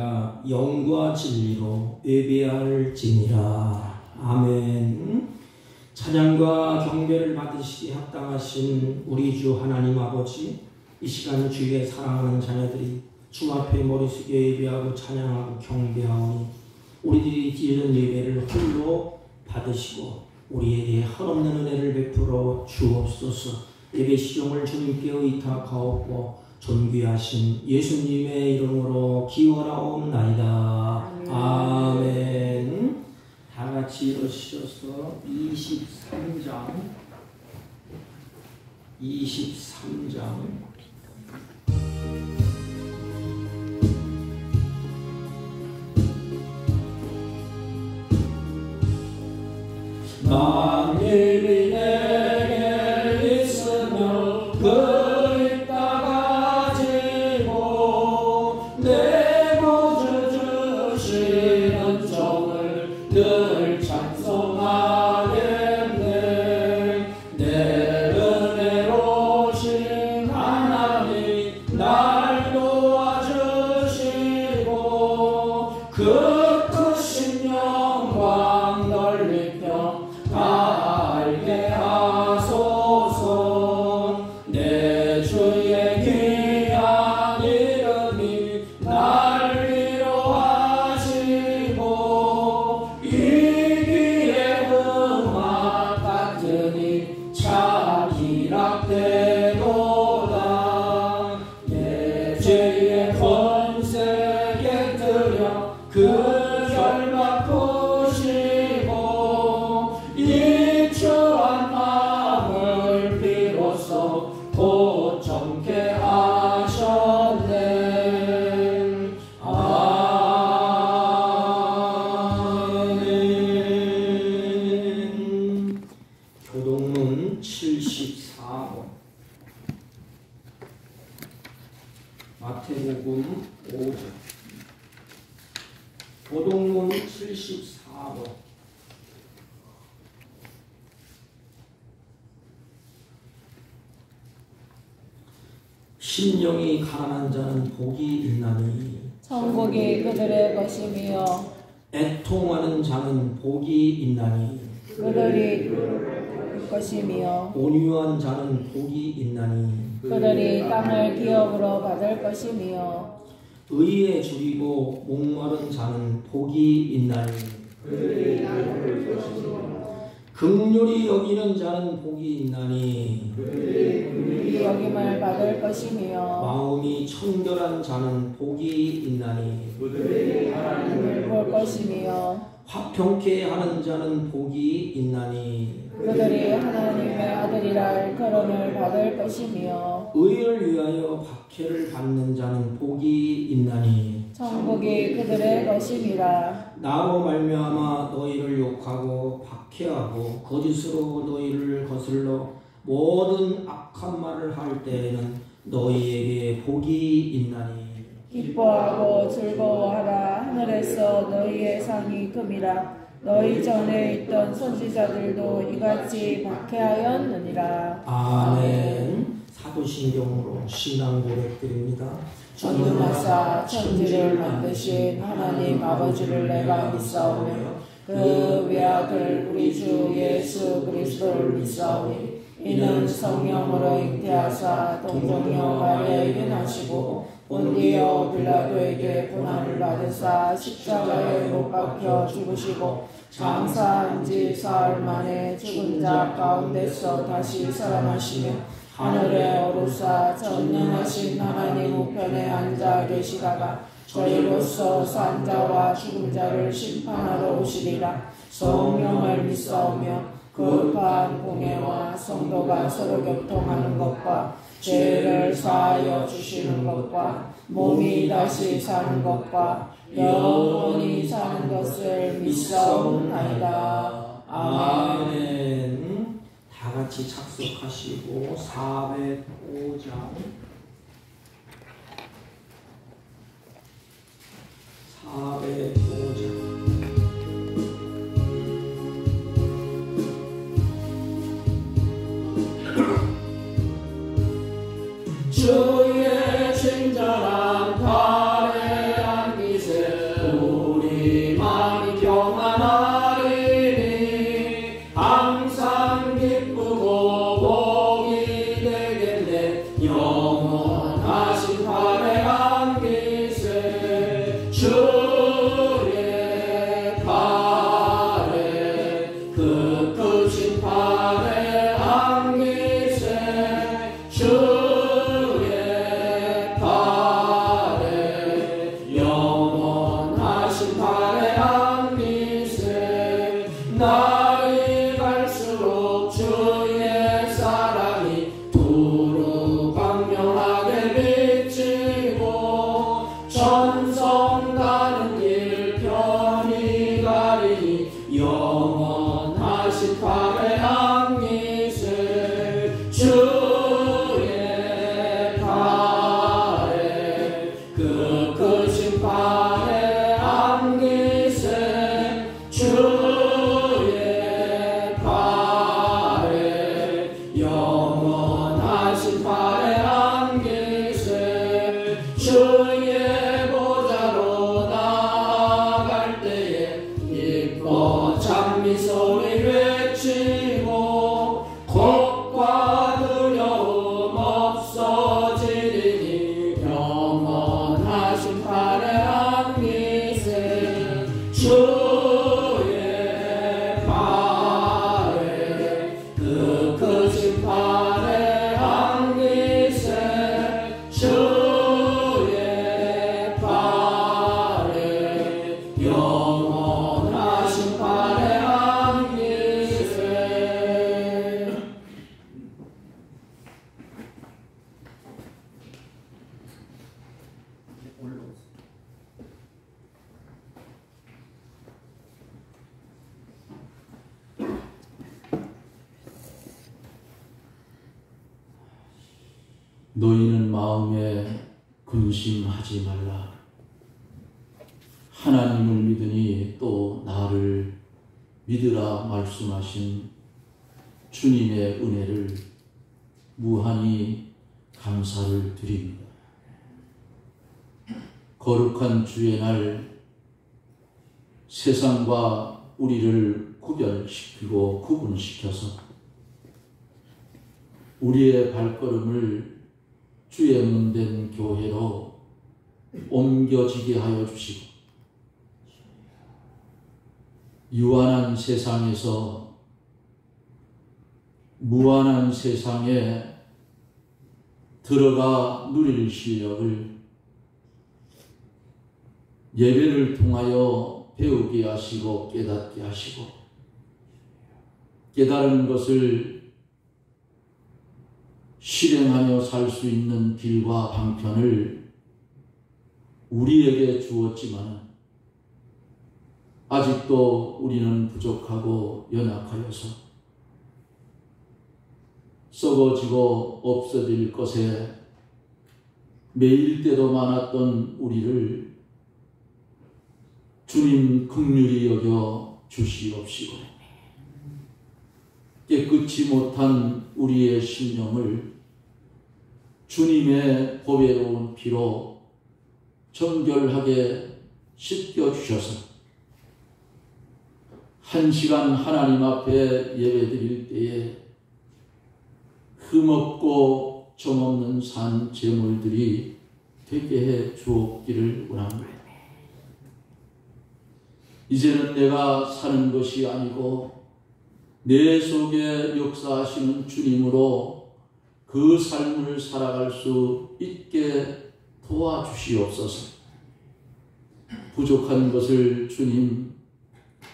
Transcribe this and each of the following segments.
아니라 영과 진리로 예배할지니라. 아멘. 찬양과 경배를 받으시기 합당하신 우리 주 하나님 아버지, 이 시간 주의 사랑하는 자녀들이 주 앞에 머리 숙여 예배하고 찬양하고 경배하오니 우리들이 드리는 예배를 홀로 받으시고 우리에게 한없는 은혜를 베풀어 주옵소서. 예배 시종을 주님께 의탁하옵고 존귀하신 예수님의 이름으로 기원하옵나이다. 아멘. 다 같이 일어서서 23장 만일이 내게 있으면 그 입 닫아지고 내 구주 주시는 종을 늘 찬송하겠네. 내 은혜로우신 하나님 날 도와주시고 그 크신 영광 넓이평 알게 하소서. 내 주의 귀한 이름이 날 위로하시고 이 귀에 음악 같으니 참 희락되도다. 내 죄의 권세 깨뜨려 그 결박 푸시고 입주한 마음을 비로소 보정케 하셨네. 아멘. 교동문 74번 마태복음 5장 교동문 74번 심령이 가난한 자는 복이 있나니 천국이 그들의 것이며 애통하는 자는 복이 있나니 그들이 것이며 온유한 자는 복이 있나니 그들이 땅을 기업으로 받을 것이며 의에 줄이고 목마른 자는 복이 있나니 긍휼히 여기는 자는 복이 있나니 여김을 받을 것이며 마음이 청결한 자는 복이 있나니 하나님을 볼 것이며 화평케 하는 자는 복이 있나니 그들이 하나님의 아들이라 일컬음을 받을 것이며 의를 위하여 박해를 받는 자는 복이 있나니 천국이 그들의 것임이라. 나로 말미암아 너희를 욕하고 박해하고 거짓으로 너희를 거슬러 모든 악한 말을 할 때에는 너희에게 복이 있나니 기뻐하고 즐거워하라. 하늘에서 너희의 상이 금이라. 너희 전에 있던 선지자들도 이같이 박해하였느니라. 아멘. 사도신경으로 신앙 고백드립니다. 전능하사 천지를 만드신 하나님 아버지를 내가 믿사오며 그 외아들 우리 주 예수 그리스도를 믿사오니 이는 성령으로 잉태하사 동정녀 마리아에게 나시고 본디오 빌라도에게 고난을 받으사 십자가에 못 박혀 죽으시고 장사한 지 사흘 만에 죽은 자 가운데서 다시 살아나시며 하늘에 오르사 전능하신 하나님 우편에 앉아 계시다가 저희로서 산 자와 죽은 자를 심판하러 오시리라. 성령을 믿사오며 거룩한 공예와 성도가 서로 교통하는 것과 죄를 사하여 주시는 것과 몸이 다시 사는 것과 영원히 사는 것을 믿사옵나이다. 아멘. 다 같이 착석하시고 405장 405장 주의 친절한 발에 안기세 주의 팔에 그 크신 팔에 안기세 주의 팔에 영원하신 팔에 안기세 날이 갈수록 주의 사랑이 두루 광명하게 비치고 천성 가는 길 편히 가리니 영원하신 팔에 안기세 주의 팔에 그 크신 팔에 안기세 주의 팔에 영원하신 팔에 안기세 주의 보좌로 나아갈 때에 기뻐 찬미 소리 외치고 겁과 두려움 없어지리니 영원하신 팔에 안기세 주의 팔에 그 크신 팔에 안기세 주의 팔에 영원하신 팔에 안기세. 너희는 마음에 근심하지 말라. 하나님을 믿으니 또 나를 믿으라 말씀하신 주님의 은혜를 무한히 감사를 드립니다. 거룩한 주의 날 세상과 우리를 구별시키고 구분시켜서 우리의 발걸음을 주의 문된 교회로 옮겨지게 하여 주시고 유한한 세상에서 무한한 세상에 들어가 누릴 실력을 예배를 통하여 배우게 하시고 깨닫게 하시고 깨달은 것을 실행하며 살 수 있는 길과 방편을 우리에게 주었지만 아직도 우리는 부족하고 연약하여서 썩어지고 없어질 것에 매일 때도 많았던 우리를 주님 긍휼히 여겨 주시옵시고 깨끗이 못한 우리의 심령을 주님의 보배로운 피로 정결하게 씻겨주셔서 한 시간 하나님 앞에 예배드릴 때에 흠없고 정없는 산 제물들이 되게 해 주옵기를 원합니다. 이제는 내가 사는 것이 아니고 내 속에 역사하시는 주님으로 그 삶을 살아갈 수 있게 도와주시옵소서. 부족한 것을 주님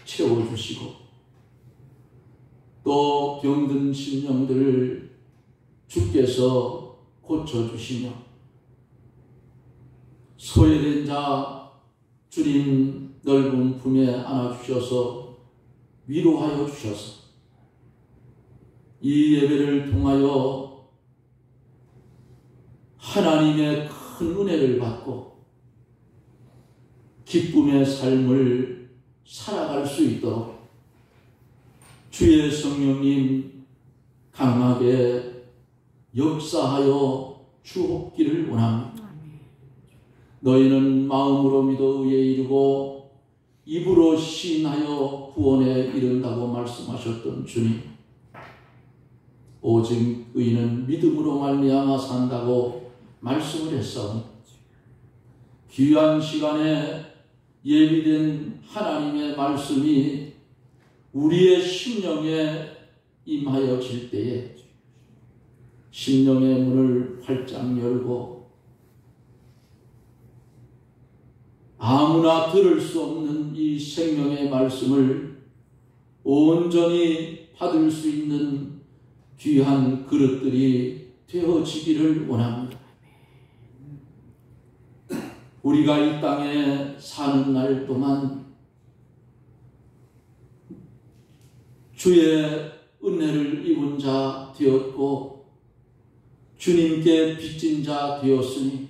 채워주시고 또 병든 심령들을 주께서 고쳐주시며 소외된 자 주님 넓은 품에 안아주셔서 위로하여 주셔서 이 예배를 통하여 하나님의 큰 은혜를 받고 기쁨의 삶을 살아갈 수 있도록 주의 성령님 강하게 역사하여 주옵기를 원합니다. 너희는 마음으로 믿어 의에 이르고 입으로 시인하여 구원에 이른다고 말씀하셨던 주님, 오직 의인은 믿음으로 말미암아 산다고 말씀을 했사오니 귀한 시간에 예비된 하나님의 말씀이 우리의 심령에 임하여질 때에 심령의 문을 활짝 열고 아무나 들을 수 없는 이 생명의 말씀을 온전히 받을 수 있는 귀한 그릇들이 되어지기를 원합니다. 우리가 이 땅에 사는 날 동안 주의 은혜를 입은 자 되었고 주님께 빚진 자 되었으니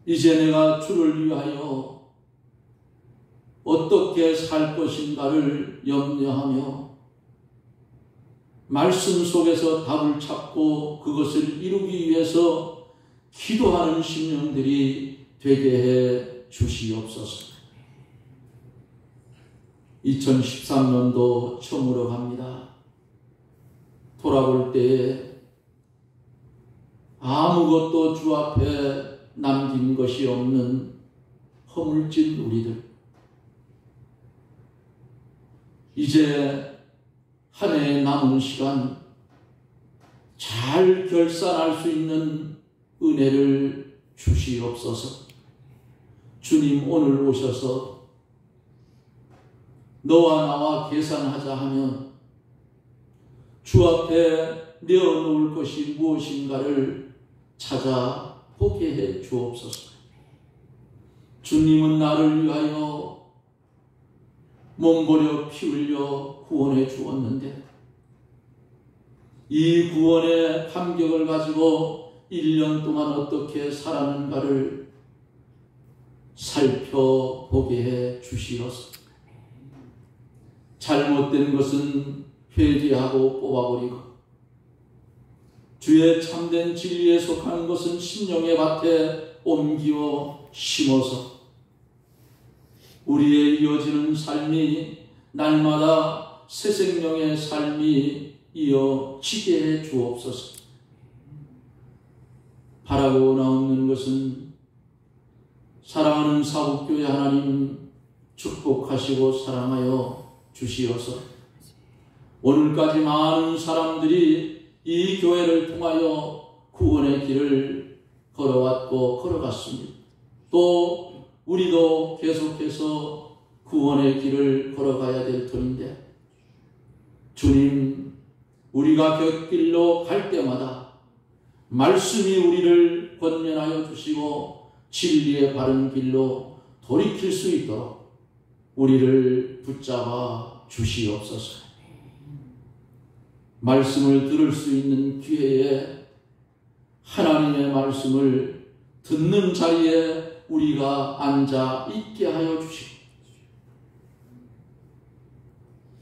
이제 내가 주를 위하여 어떻게 살 것인가를 염려하며 말씀 속에서 답을 찾고 그것을 이루기 위해서 기도하는 심령들이 되게 해 주시옵소서. 2013년도 처음으로 갑니다. 돌아볼 때에 아무것도 주 앞에 남긴 것이 없는 허물진 우리들, 이제 한 해의 남은 시간 잘 결산할 수 있는 은혜를 주시옵소서. 주님 오늘 오셔서 너와 나와 계산하자 하면 주 앞에 내어놓을 것이 무엇인가를 찾아보게 해 주옵소서. 주님은 나를 위하여 몸버려 피 흘려 구원해 주었는데 이 구원의 감격을 가지고 1년 동안 어떻게 살았는가를 살펴보게 해 주시옵소서. 잘못된 것은 회개하고 뽑아버리고 주의 참된 진리에 속한 것은 심령의 밭에 옮기어 심어서 우리의 이어지는 삶이 날마다 새 생명의 삶이 이어지게 해 주옵소서. 바라고 나오는 것은 사랑하는 사국교회 하나님 축복하시고 사랑하여 주시어서 오늘까지 많은 사람들이 이 교회를 통하여 구원의 길을 걸어왔고 걸어갔습니다. 또 우리도 계속해서 구원의 길을 걸어가야 될 터인데 주님, 우리가 곁길로 갈 때마다 말씀이 우리를 권면하여 주시고 진리의 바른 길로 돌이킬 수 있도록 우리를 붙잡아 주시옵소서. 말씀을 들을 수 있는 기회에 하나님의 말씀을 듣는 자리에 우리가 앉아 있게 하여 주시고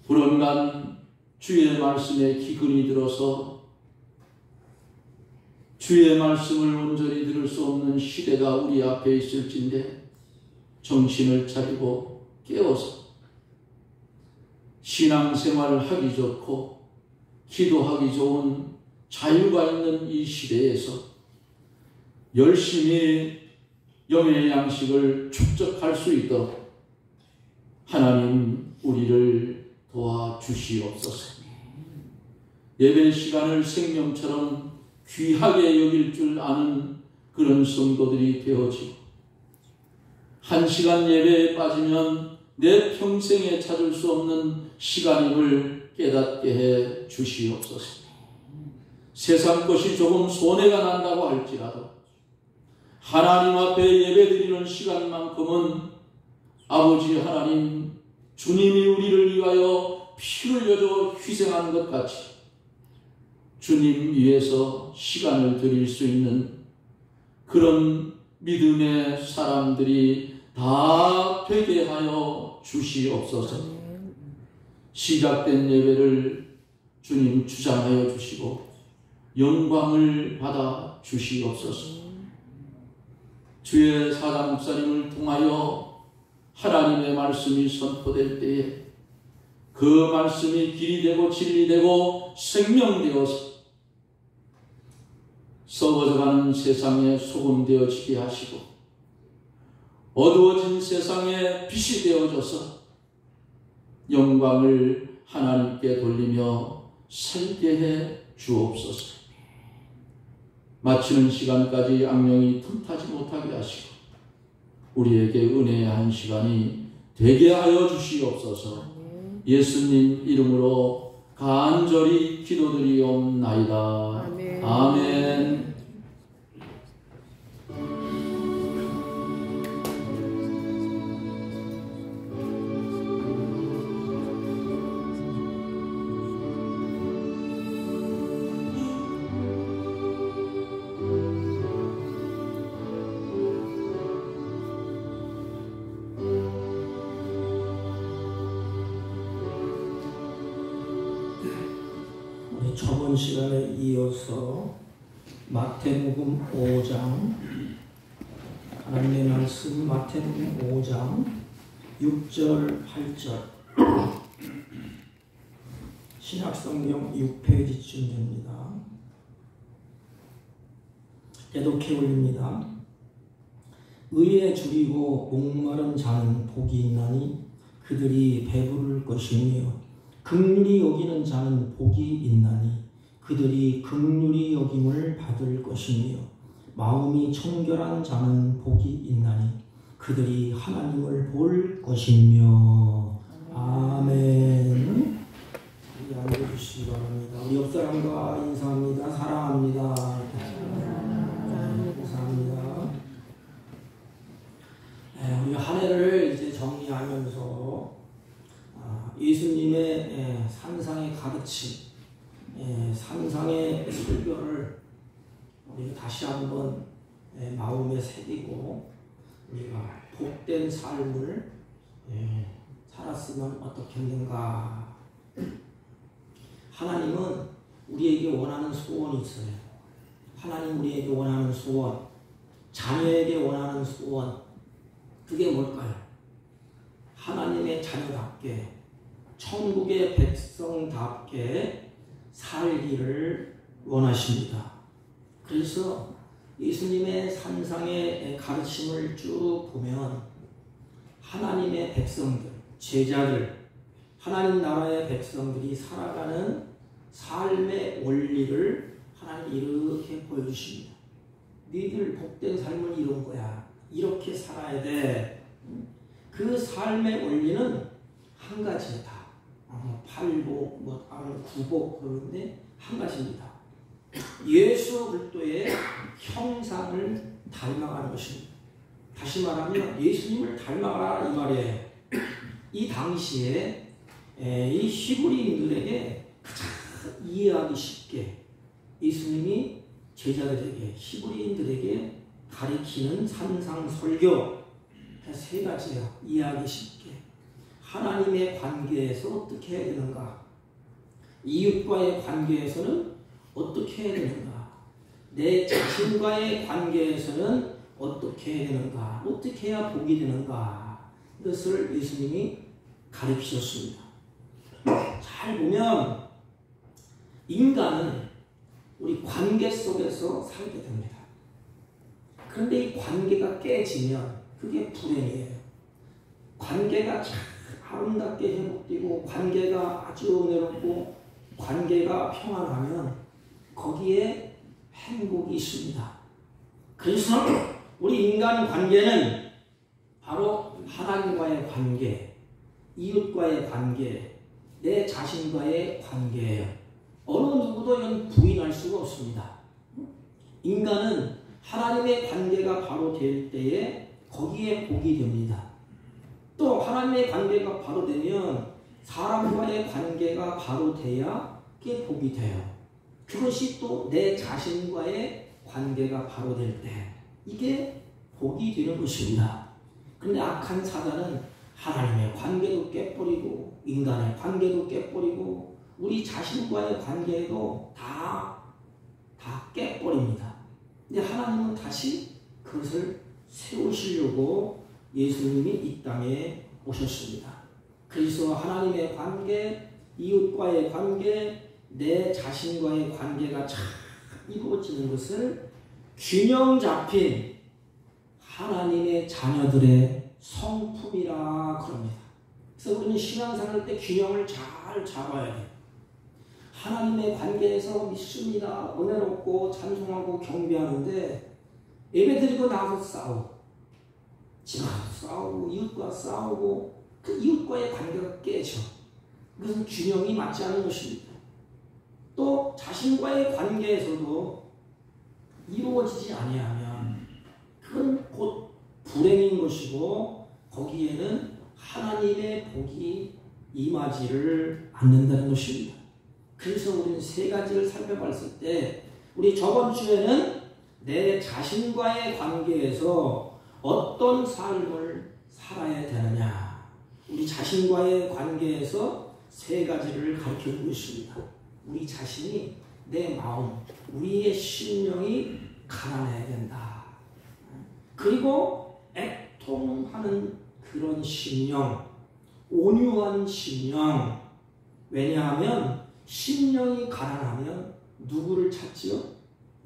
불언간 주의 말씀에 기근이 들어서 주의 말씀을 온전히 들을 수 없는 시대가 우리 앞에 있을진데 정신을 차리고 깨워서 신앙생활을 하기 좋고 기도하기 좋은 자유가 있는 이 시대에서 열심히 영의 양식을 축적할 수 있도록 하나님 우리를 도와주시옵소서. 예배 시간을 생명처럼 귀하게 여길 줄 아는 그런 성도들이 되어지고 한 시간 예배에 빠지면 내 평생에 찾을 수 없는 시간임을 깨닫게 해 주시옵소서. 세상 것이 조금 손해가 난다고 할지라도 하나님 앞에 예배드리는 시간만큼은 아버지 하나님, 주님이 우리를 위하여 피 흘려줘 희생한 것 같이 주님 위해서 시간을 드릴 수 있는 그런 믿음의 사람들이 다 되게 하여 주시옵소서. 시작된 예배를 주님 주장하여 주시고 영광을 받아 주시옵소서. 주의 사장 목사님을 통하여 하나님의 말씀이 선포될 때에 그 말씀이 길이 되고 진리 되고 생명되어서 썩어져가는 세상에 소금 되어지게 하시고 어두워진 세상에 빛이 되어줘서 영광을 하나님께 돌리며 살게 해 주옵소서. 마치는 시간까지 악령이 틈타지 못하게 하시고 우리에게 은혜의 한 시간이 되게 하여 주시옵소서. 예수님 이름으로 간절히 기도드리옵나이다. 아멘. 아멘. 저번 시간에 이어서 마태복음 5장 하나님의 말씀 마태복음 5장 6절 8절 신약성경 6페이지쯤 됩니다. 대독해 올립니다. 의에 줄이고 목마른 자는 복이 있나니 그들이 배부를 것이며 긍휼히 여기는 자는 복이 있나니 그들이 긍휼히 여김을 받을 것이며 마음이 청결한 자는 복이 있나니 그들이 하나님을 볼 것이며. 아멘. 앉아주시기 바랍니다. 우리 옆사람과 인사합니다. 사랑합니다. 감사합니다. 우리 한 해를 이제 정리하면서 예수님의 산상의 가르침, 산상의 설교를 우리가 다시 한번 마음에 새기고 우리가 복된 삶을 살았으면 어떻겠는가. 하나님은 우리에게 원하는 소원이 있어요. 하나님 우리에게 원하는 소원, 자녀에게 원하는 소원, 그게 뭘까요? 하나님의 자녀답게 천국의 백성답게 살기를 원하십니다. 그래서 예수님의 산상의 가르침을 쭉 보면 하나님의 백성들, 제자들, 하나님 나라의 백성들이 살아가는 삶의 원리를 하나님이 이렇게 보여주십니다. 너희들 복된 삶을 이룬 거야. 이렇게 살아야 돼. 그 삶의 원리는 한 가지다. 팔복, 구복 그러는데 한 가지입니다. 예수 그리스도의 형상을 닮아가는 것입니다. 다시 말하면 예수님을 닮아가라 이 말이에요. 이 당시에 이 히브리인들에게 가장 이해하기 쉽게 예수님이 제자들에게 히브리인들에게 가리키는 산상설교 세 가지예요. 이해하기 쉽게. 하나님의 관계에서 어떻게 해야 되는가? 이웃과의 관계에서는 어떻게 해야 되는가? 내 자신과의 관계에서는 어떻게 해야 되는가? 어떻게 해야 복이 되는가? 이것을 예수님이 가르치셨습니다. 잘 보면 인간은 우리 관계 속에서 살게 됩니다. 그런데 이 관계가 깨지면 그게 불행이에요. 관계가 참 아름답게 회복되고 관계가 아주 은혜롭고 관계가 평안하면 거기에 행복이 있습니다. 그래서 우리 인간 관계는 바로 하나님과의 관계, 이웃과의 관계, 내 자신과의 관계예요. 어느 누구도 이건 부인할 수가 없습니다. 인간은 하나님의 관계가 바로 될 때에 거기에 복이 됩니다. 또 하나님의 관계가 바로 되면 사람과의 관계가 바로 돼야 그게 복이 돼요. 그것이 또 내 자신과의 관계가 바로 될 때 이게 복이 되는 것입니다. 그런데 악한 사단은 하나님의 관계도 깨버리고 인간의 관계도 깨버리고 우리 자신과의 관계도 다 깨버립니다. 근데 하나님은 다시 그것을 세우시려고 예수님이 이 땅에 오셨습니다. 그래서 하나님의 관계, 이웃과의 관계, 내 자신과의 관계가 잘 이루어지는 것을 균형 잡힌 하나님의 자녀들의 성품이라 그럽니다. 그래서 우리는 신앙생활 때 균형을 잘 잡아야 돼요. 하나님의 관계에서 믿습니다. 은혜롭고 찬송하고 경배하는데 예배드리고 나서 싸우고 집안에서 싸우고 이웃과 싸우고 그 이웃과의 관계가 깨져. 그것은 균형이 맞지 않은 것입니다. 또 자신과의 관계에서도 이루어지지 아니하면 그건 곧 불행인 것이고 거기에는 하나님의 복이 임하지를 않는다는 것입니다. 그래서 우리는 세 가지를 살펴봤을 때 우리 저번 주에는 내 자신과의 관계에서 어떤 삶을 살아야 되느냐, 우리 자신과의 관계에서 세 가지를 가르쳐주고 있습니다. 우리 자신이, 내 마음, 우리의 심령이 가난해야 된다. 그리고 애통하는 그런 심령, 온유한 심령. 왜냐하면 심령이 가난하면 누구를 찾지요?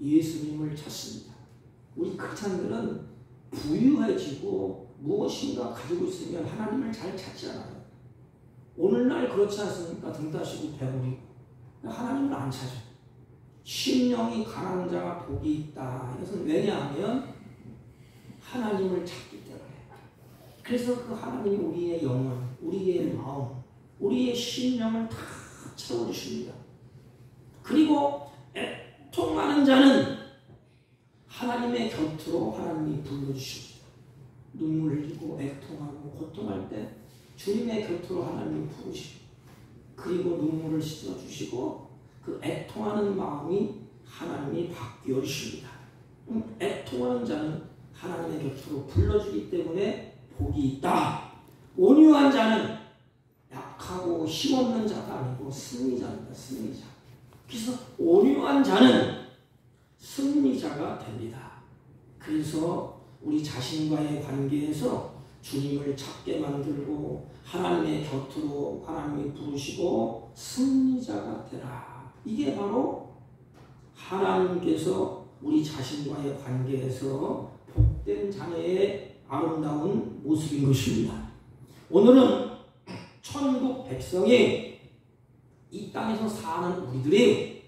예수님을 찾습니다. 우리 크리스찬들은 부유해지고 무엇인가 가지고 있으면 하나님을 잘 찾지 않아요. 오늘날 그렇지 않습니까? 등 따시고 배부리고 하나님을 안 찾아요. 심령이 가난한 자가 복이 있다. 이것은 왜냐하면 하나님을 찾기 때문에. 그래서 그 하나님이 우리의 영혼, 우리의 마음, 우리의 심령을 다 채워주십니다. 그리고 애통하는 자는 하나님의 곁으로 하나님이 불러주십니다. 눈물 흘리고 애통하고 고통할 때 주님의 곁으로 하나님이 부르시고 그리고 눈물을 씻어주시고 그 애통하는 마음이 하나님이 바뀌어 주십니다. 애통하는 자는 하나님의 곁으로 불러주기 때문에 복이 있다. 온유한 자는 약하고 힘없는 자가 아니고 승리자입니다. 승리자. 그래서 온유한 자는 승리자가 됩니다. 그래서 우리 자신과의 관계에서 주님을 찾게 만들고 하나님의 곁으로 하나님이 부르시고 승리자가 되라. 이게 바로 하나님께서 우리 자신과의 관계에서 복된 자녀의 아름다운 모습인 것입니다. 오늘은 천국 백성이 이 땅에서 사는 우리들이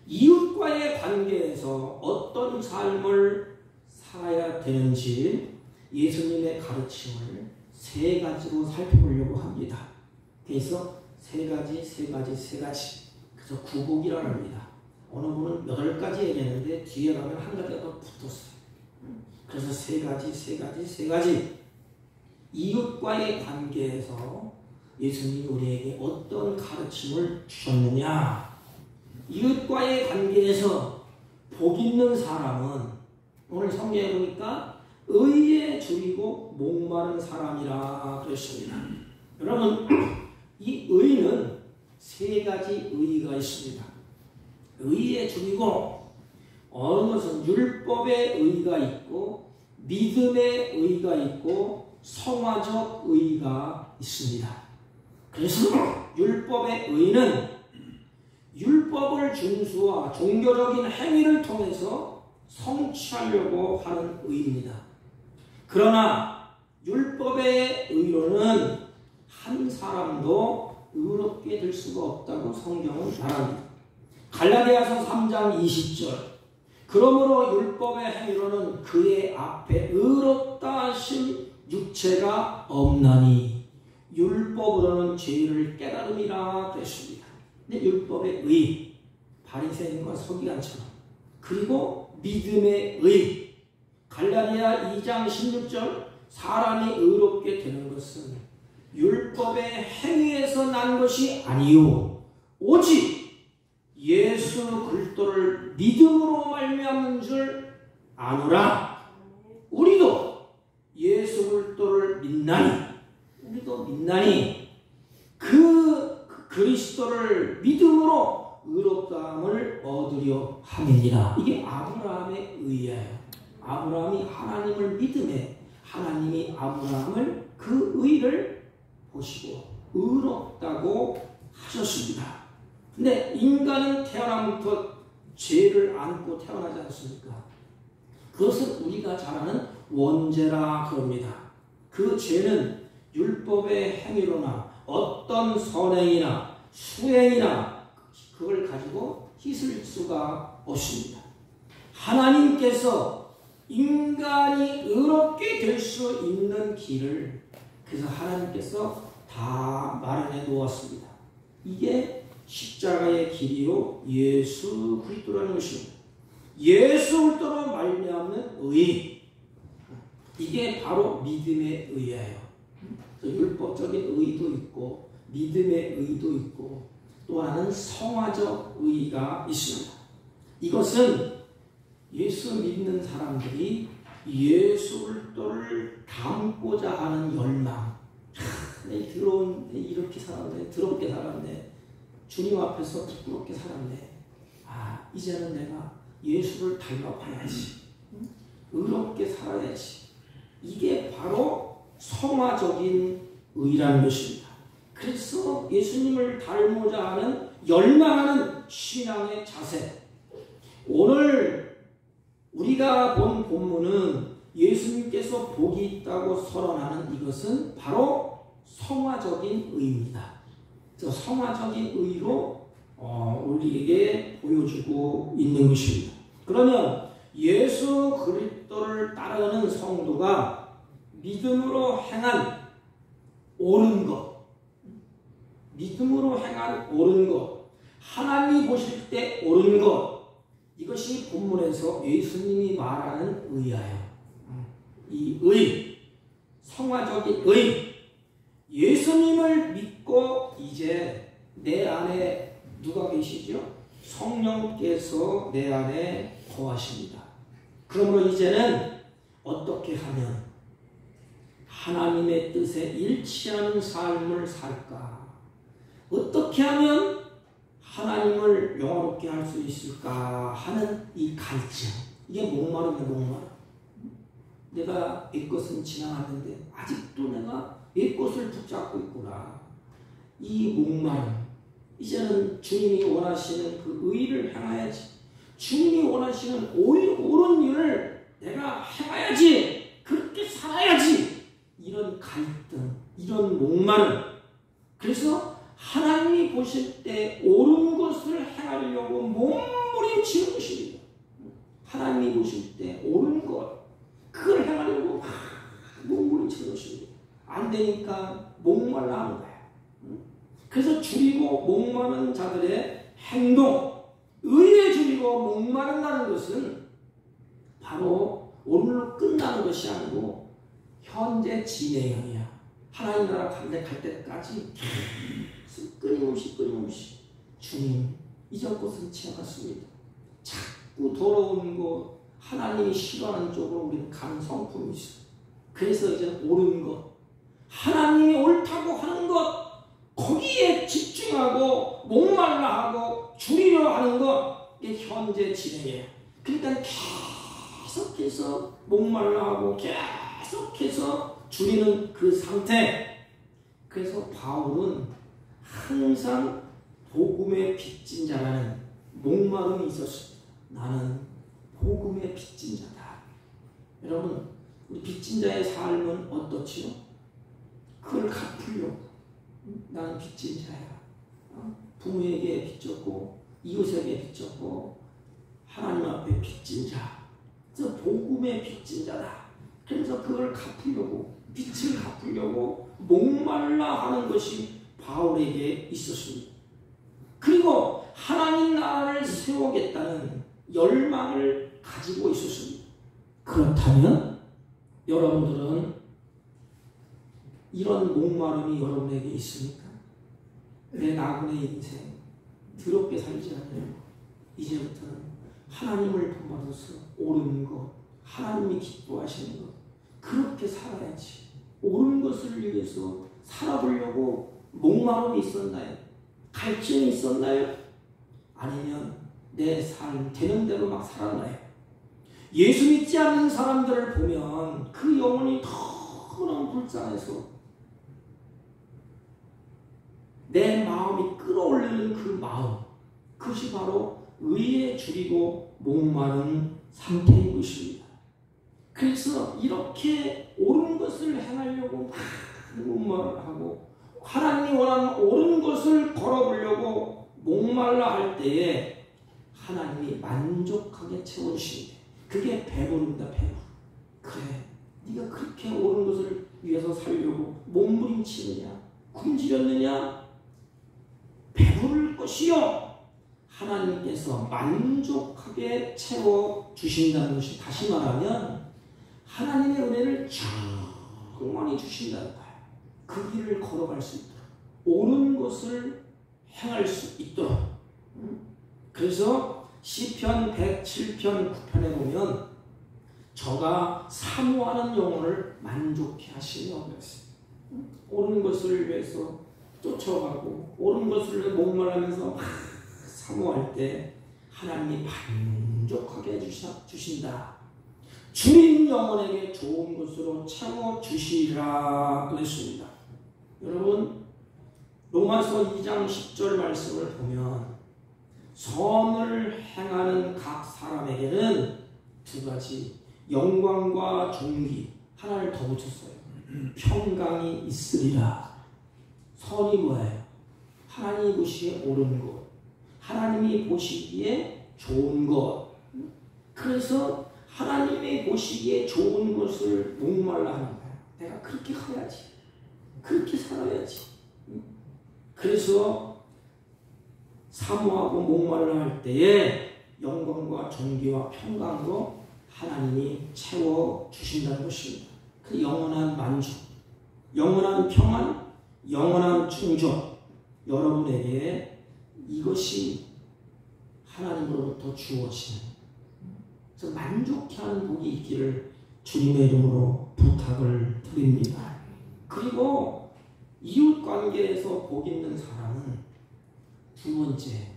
이웃과의 관계에서 어떤 삶을 살아야 되는지 예수님의 가르침을 세 가지로 살펴보려고 합니다. 그래서 세 가지. 그래서 구복이라고 합니다. 어느 분은 8가지 얘기했는데 뒤에 가면 한 가지가 더 붙었어요. 그래서 세 가지. 이웃과의 관계에서 예수님이 우리에게 어떤 가르침을 주셨느냐. 이웃과의 관계에서 복 있는 사람은 오늘 성경에 보니까 의에 줄이고 목마른 사람이라 그랬습니다. 여러분, 이 의는 세 가지 의가 있습니다. 의에 줄이고 어느 것은 율법의 의가 있고 믿음의 의가 있고 성화적 의가 있습니다. 그래서 율법의 의는 율법을 준수와 종교적인 행위를 통해서 성취하려고 하는 의입니다. 그러나 율법의 의로는 한 사람도 의롭게 될 수가 없다고 성경은 말합니다. 갈라디아서 3장 20절. 그러므로 율법의 행위로는 그의 앞에 의롭다 하신 육체가 없나니 율법으로는 죄를 깨달음이라 그랬습니다. 근데 율법의 의, 바리새인과 서기관처럼, 그리고 믿음의 의, 갈라디아 2장 16절, 사람이 의롭게 되는 것은 율법의 행위에서 난 것이 아니요 오직 예수 그리스도를 믿음으로 말미암는 줄 아노라. 우리도 예수 그리스도를 믿나니, 그 그리스도를 믿음으로 의롭다함을 얻으려 함이니라. 이게 아브라함의 의예요. 아브라함이 하나님을 믿음에 하나님이 아브라함을 그 의를 보시고 의롭다고 하셨습니다. 근데 인간은 태어나면부터 죄를 안고 태어나지 않습니까? 그것은 우리가 잘 아는 원죄라 그럽니다. 그 죄는 율법의 행위로나 어떤 선행이나 수행이나 그걸 가지고 씻을 수가 없습니다. 하나님께서 인간이 의롭게 될 수 있는 길을 그래서 하나님께서 다 마련해 놓았습니다. 이게 십자가의 길이요 예수 그리스도라는 것입니다. 예수 그리스도로 말미암는 의, 이게 바로 믿음의 의예요. 율법적인 의도 있고 믿음의 의도 있고 또 하나는 성화적 의가 있습니다. 이것은 예수 믿는 사람들이 예수 그리스도를 닮고자 하는 열망. 이렇게 살았네, 더럽게 살았네, 주님 앞에서 부끄럽게 살았네. 이제는 내가 예수를 닮아봐야지, 의롭게 살아야지. 이게 바로 성화적인 의라는 것입니다. 그래서 예수님을 닮고자 하는 열망하는 신앙의 자세. 오늘 우리가 본 본문은 예수님께서 복이 있다고 선언하는 이것은 바로 성화적인 의입니다. 성화적인 의로 우리에게 보여주고 있는 것입니다. 그러면 예수 그리스도를 따르는 성도가 믿음으로 행한 옳은 것, 믿음으로 행한 옳은 것, 하나님이 보실 때 옳은 것, 이것이 본문에서 예수님이 말하는 의예요. 이 의, 성화적인 의, 예수님을 믿고 이제 내 안에 누가 계시죠? 성령께서 내 안에 거하십니다. 그러므로 이제는 어떻게 하면 하나님의 뜻에 일치하는 삶을 살까? 어떻게 하면 하나님을 영화롭게 할 수 있을까 하는 이 갈증, 이게 목마름이야, 목마름. 내가 옛 것은 지나갔는데 아직도 내가 옛 것을 붙잡고 있구나. 이 목마름, 이제는 주님이 원하시는 그 의를 행해야지, 주님이 원하시는 옳은 일을 내가 행해야지, 그렇게 살아야지, 이런 갈등, 이런 목마름. 그래서 하나님이 보실 때 옳은 것을 행하려고 몸부림치는 것입니다. 하나님이 보실 때 옳은 것, 그걸 행하려고 막 몸부림치는 것입니다. 안 되니까 목말라 하는 거예요. 그래서 줄이고 목마른 자들의 행동, 의에 줄이고 목마른다는 것은 바로 오늘로 끝나는 것이 아니고 현재 진행형이야. 하나님 나라 갈 때까지 끊임없이 주님, 이전 것은 지나갔습니다. 자꾸 더러운 것, 하나님이 싫어하는 쪽으로 우리는 가는 성품이 있어요. 그래서 이제 옳은 것, 하나님이 옳다고 하는 것, 거기에 집중하고 목말라 하고 줄이려 하는 것, 이게 현재 진행이에요. 그러니까 계속해서 목말라 하고 계속해서 줄이는 그 상태. 그래서 바울은 항상 복음의 빚진 자라는 목마름이 있었습니다. 나는 복음의 빚진 자다. 여러분, 우리 빚진 자의 삶은 어떻지요? 그걸 갚으려고. 나는 빚진 자야. 부모에게 빚졌고 이웃에게 빚졌고 하나님 앞에 빚진 자. 그래서 복음의 빚진 자다. 그래서 그걸 갚으려고, 빚을 갚으려고 목말라 하는 것이 바울에게 있었습니다. 그리고 하나님 나라를 세우겠다는 열망을 가지고 있었습니다. 그렇다면 여러분들은 이런 목마름이 여러분에게 있습니까? 내 나그네 인생 더럽게 살지 않으려고 이제부터는 하나님을 본받아서 옳은 것, 하나님이 기뻐하시는 것, 그렇게 살아야지. 옳은 것을 위해서 살아보려고 목마름이 있었나요? 갈증이 있었나요? 아니면 내 삶 되는 대로 막 살았나요? 예수 믿지 않는 사람들을 보면 그 영혼이 너무너무 불쌍해서 내 마음이 끌어올리는 그 마음, 그것이 바로 의에 줄이고 목마른 상태인 것입니다. 그래서 이렇게 옳은 것을 행하려고 목말하고 하나님이 원하는 옳은 것을 걸어보려고 목말라 할 때에 하나님이 만족하게 채워주신대. 그게 배부릅니다. 배부름. 그래, 네가 그렇게 옳은 것을 위해서 살려고 몸부림치느냐, 굶주렸느냐, 배부를 것이요, 하나님께서 만족하게 채워주신다는 것이, 다시 말하면 하나님의 은혜를 충만히 주신다는 거예요. 그 길을 걸어갈 수 있도록, 옳은 것을 행할 수 있도록. 그래서 시편 107편 9편에 보면 저가 사모하는 영혼을 만족해 하시며 그랬어요. 옳은 것을 위해서 쫓아가고 옳은 것을 목말하면서 사모할 때 하나님이 만족하게 주신다. 주인 영혼에게 좋은 것으로 채워주시리라 그랬습니다. 여러분, 로마서 2장 10절 말씀을 보면 선을 행하는 각 사람에게는 두 가지, 영광과 존귀, 하나를 더 붙였어요. 평강이 있으리라. 선이 뭐예요? 하나님이 보시기에 옳은 것, 하나님이 보시기에 좋은 것. 그래서 하나님이 보시기에 좋은 것을 목말라 하는 거예요. 내가 그렇게 가야지, 그렇게 살아야지. 그래서 사모하고 목말라 할 때에 영광과 존귀와 평강으로 하나님이 채워주신다는 것입니다. 그 영원한 만족, 영원한 평안, 영원한 충족, 여러분에게 이것이 하나님으로부터 주어지는, 그래서 만족해하는 복이 있기를 주님의 이름으로 부탁을 드립니다. 그리고 이웃관계에서 복 있는 사람은 두 번째,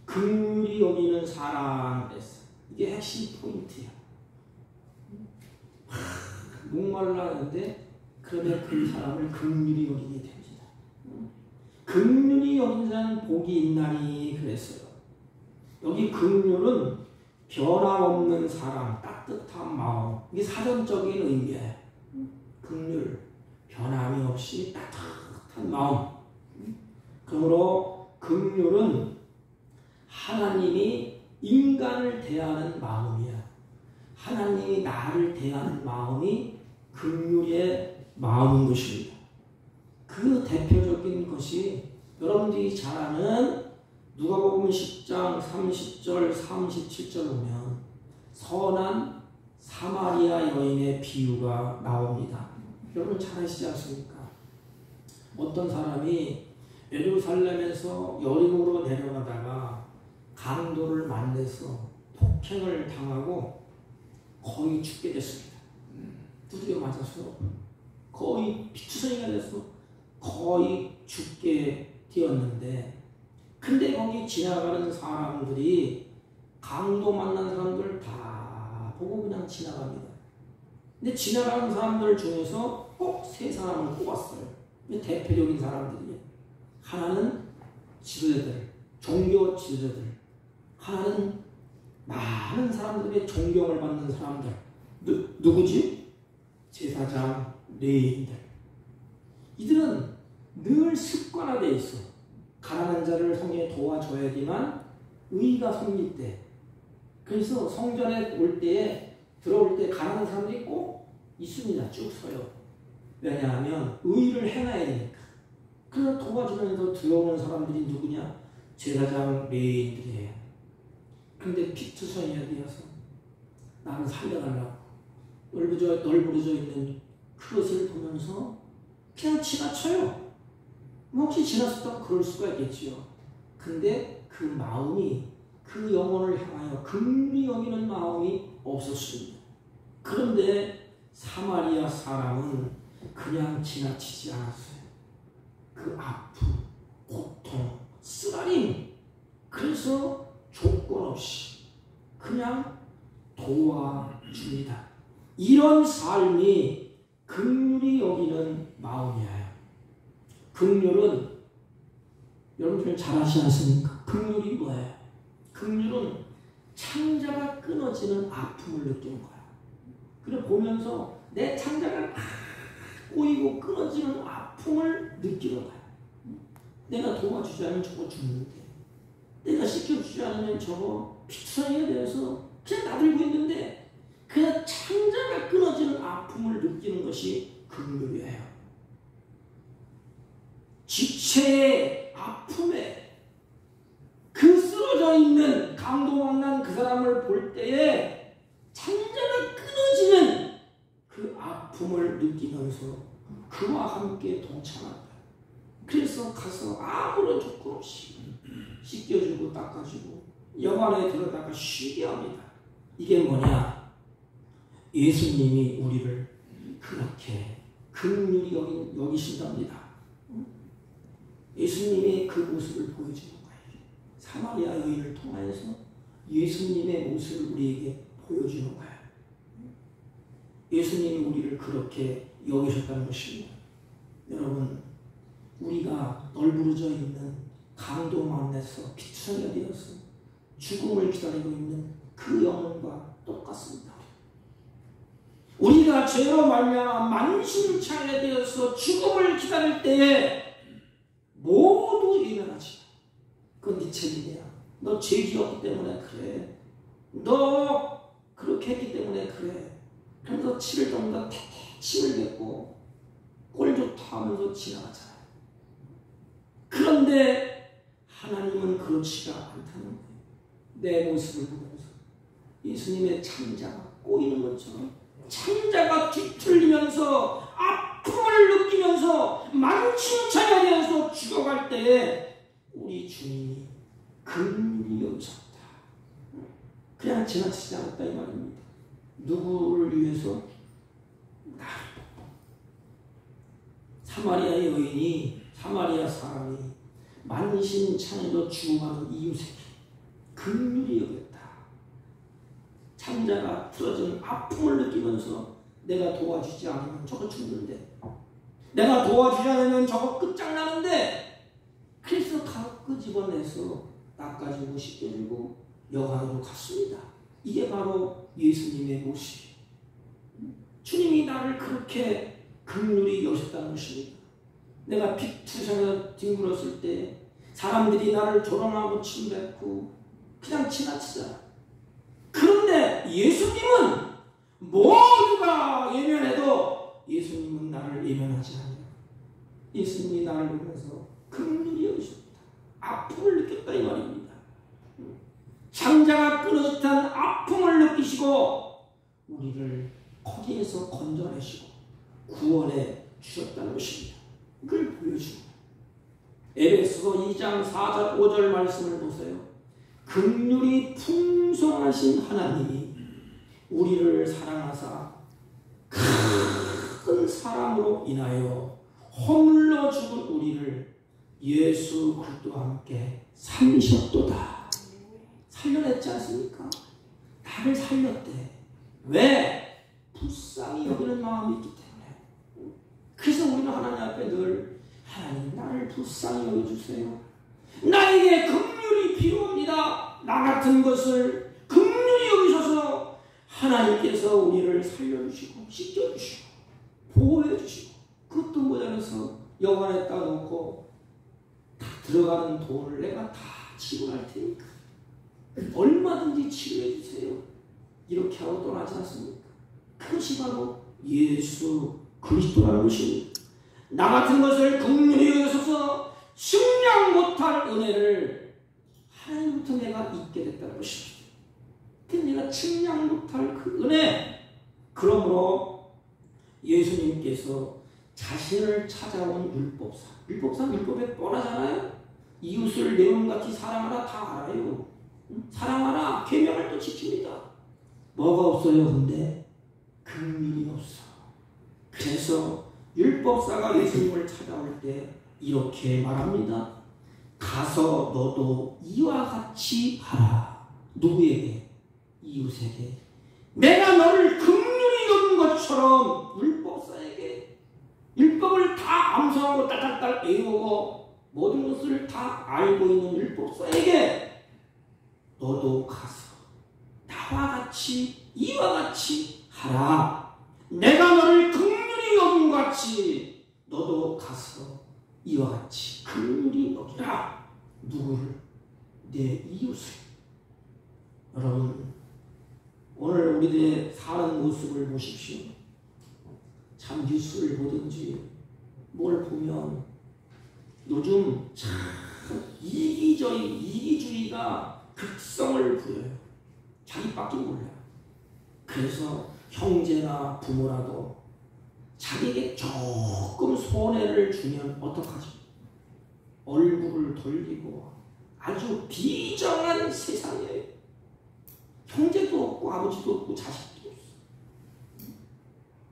긍휼히 여기는 사람이랬어. 이게 핵심 포인트야. 목말라는데 그러면 그 사람을 긍휼히 여기게 됩니다. 긍휼히 여기는 자는 복이 있나니 그랬어요. 여기 긍휼은 변함없는 사랑, 따뜻한 마음, 이게 사전적인 의미예요. 긍휼, 변함이 없이 따뜻한 마음. 그러므로 긍휼은 하나님이 인간을 대하는 마음이야. 하나님이 나를 대하는 마음이 긍휼의 마음인 것입니다. 그 대표적인 것이 여러분들이 잘 아는 누가복음 10장 30절 37절 보면 선한 사마리아 여인의 비유가 나옵니다. 여러분 잘 아시지 않습니까? 어떤 사람이 예루살렘에서 여리고로 내려가다가 강도를 만나서 폭행을 당하고 거의 죽게 됐습니다. 두드려 맞아서 거의 피투성이가 돼서 거의 죽게 되었는데, 근데 거기 지나가는 사람들이 강도 만난 사람들 다 보고 그냥 지나갑니다. 근데 지나가는 사람들 중에서 꼭 세 사람을 꼽았어요. 대표적인 사람들이에요. 하나는 지도자들, 종교 지도자들, 하나는 많은 사람들의 존경을 받는 사람들. 누구지? 제사장, 레위인들. 이들은 늘 습관화되어 있어. 가난한 자를 성전에 도와줘야지만 의의가 생길 때, 그래서 성전에 올 때에 들어올 때 가난한 사람들이 꼭 있습니다. 쭉 서요. 왜냐하면 의의를 행해야 되니까. 그래서 도와주면서 들어오는 사람들이 누구냐? 제사장, 레위인들이에요. 근데 피투성이가 되어서 나는 살려달라고 널브러져 있는 그것을 보면서 그냥 지나쳐요. 혹시 지났었다면 그럴 수가 있겠지요. 근데 그 마음이, 그 영혼을 향하여 긍휼히 여기는 마음이 없었습니다. 그런데 사마리아 사람은 그냥 지나치지 않았어요. 그 아픔, 고통, 쓰라림, 그래서 조건 없이 그냥 도와줍니다. 이런 삶이 긍휼히 여기는 마음이에요. 긍휼은 여러분들 잘 아시지 않습니까? 긍휼이 뭐예요? 긍휼은 창자가 끊어지는 아픔을 느끼는 거야. 그래 보면서 내 창자가 꼬이고 끊어지는 아픔을 느끼는 거야. 내가 도와주지 않으면 저거 죽는데, 내가 씻겨주지 않으면 저거 피투성이가 되어서 그냥 나들고 있는데, 그 창자가 끊어지는 아픔을 느끼는 것이 긍휼이에요. 지체의 아픔에 그 쓰러져 있는 강도 만난 그 사람을 볼 때에 창자가 끊어지는 그 아픔을 느끼면서 그와 함께 동참한다. 그래서 가서 아무런 조건 없이 씻겨주고 닦아주고 여관에 들어다가 쉬게 합니다. 이게 뭐냐? 예수님이 우리를 그렇게 긍휼히 여기신답니다. 예수님이 그 모습을 보여주는 거예요. 사마리아 여인을 통하여서 예수님의 모습을 우리에게 보여주는 거예요. 예수님이 우리를 그렇게 여기셨다는 것입니다. 여러분, 우리가 널브러져 있는 강도 만나서 피투성이가 되어서 죽음을 기다리고 있는 그 영혼과 똑같습니다. 우리가 죄로 말미암아 만신창이가 되어서 죽음을 기다릴 때에 모두 예면하지. 그건 네 책임이야. 너 죄 지었기 때문에 그래. 너 그렇게 했기 때문에 그래. 그래서 치를 don다 태태 침을 뱉고 꼴 좋다 하면서 지나가잖아요. 그런데 하나님은 그렇지가 않다는 거예요. 내 모습을 보면서 예수님의 창자가 꼬이는 것처럼 창자가 뒤틀리면서 아픔을 느끼면서 만신창이 되어서 죽어갈 때에 우리 주님이 긍휼히 여기셨다. 그냥 지나치지 않았다 이 말입니다. 누구를 위해서? 나를 보고. 사마리아 여인이, 사마리아 사람이 만신창이로 죽어가는 이웃에게 긍휼히 여겼다. 창자가 틀어진 아픔을 느끼면서 내가 도와주지 않으면 저거 죽는데, 내가 도와주지 않으면 저거 끝장나는데, 그래서 다 끄집어내서 닦아주고 씻겨주고 여관으로 갔습니다. 이게 바로 예수님의 모습이에요. 주님이 나를 그렇게 긍휼히 여셨다는 것입니다. 내가 피투성이가 뒹굴었을 때 사람들이 나를 조롱하고 침뱉고 그냥 지나치잖아. 그런데 예수님은 모두가 예면해도 예수님은 나를 예면하지 않아요. 예수님이 나를 보면서 긍휼히 여기셨다. 아픔을 느꼈다 이 말입니다. 창자가 끊어진 듯한 아픔을 느끼시고 우리를 거기에서 건져내시고 구원해 주셨다는 것입니다. 그걸 보여줍니다. 에베소서 2장 4절 5절 말씀을 보세요. 긍휼이 풍성하신 하나님이 우리를 사랑하사 큰 사랑으로 인하여 허물러 죽은 우리를 예수 그리스도와 함께 살리셨도다. 살려냈지 않습니까? 나를 살렸대. 왜? 불쌍히 여기는 마음이 있기 때문에. 그래서 우리는 하나님 앞에 늘 하나님 나를 불쌍히 여겨주세요. 나에게 긍휼이 필요합니다. 나 같은 것을 긍휼히 여기셔서 하나님께서 우리를 살려주시고 씻겨주시고 보호해주시고 그것도 모자라서 여관에다 놓고 다 들어가는 돈을 내가 다 지불할 테니까 얼마든지 치료해 주세요. 이렇게 하고 떠나지 않습니까? 그것이 바로 예수 그리스도라는 것입니다. 나 같은 것을 긍휼히 여기셔서 측량 못할 은혜를 하나님부터 내가 잊게 됐다는 것입니다. 근데 내가 측량 못할 그 은혜, 그러므로 예수님께서 자신을 찾아온 율법사, 율법에 뻔하잖아요. 이웃을 내 몸같이 사랑하라 다 알아요. 사랑하라 계명을 또 지킵니다. 뭐가 없어요? 근데 긍휼이 없어. 그래서 율법사가 예수님을 찾아올 때 이렇게 말합니다. 가서 너도 이와 같이 하라. 누구에게? 이웃에게. 내가 너를 긍휼히 여긴 것처럼 율법사에게 율법을 다 암송하고 딸딸딸 외우고 모든 것을 다 알고 있는 율법사에게 너도 가서 나와 같이 이와 같이 하라. 내가 너를 긍휼히 여김 같이 너도 가서 이와 같이 긍휼히 여기라. 누구를? 내 이웃을. 여러분, 오늘 우리들의 사는 모습을 보십시오. 참 뉴스를 보든지 뭘 보면 요즘 참 이기주의가 극성을 부려요. 자기밖에 몰라요. 그래서 형제나 부모라도 자기에게 조금 손해를 주면 어떡하죠? 얼굴을 돌리고 아주 비정한 세상이에요. 형제도 없고 아버지도 없고 자식도 없어.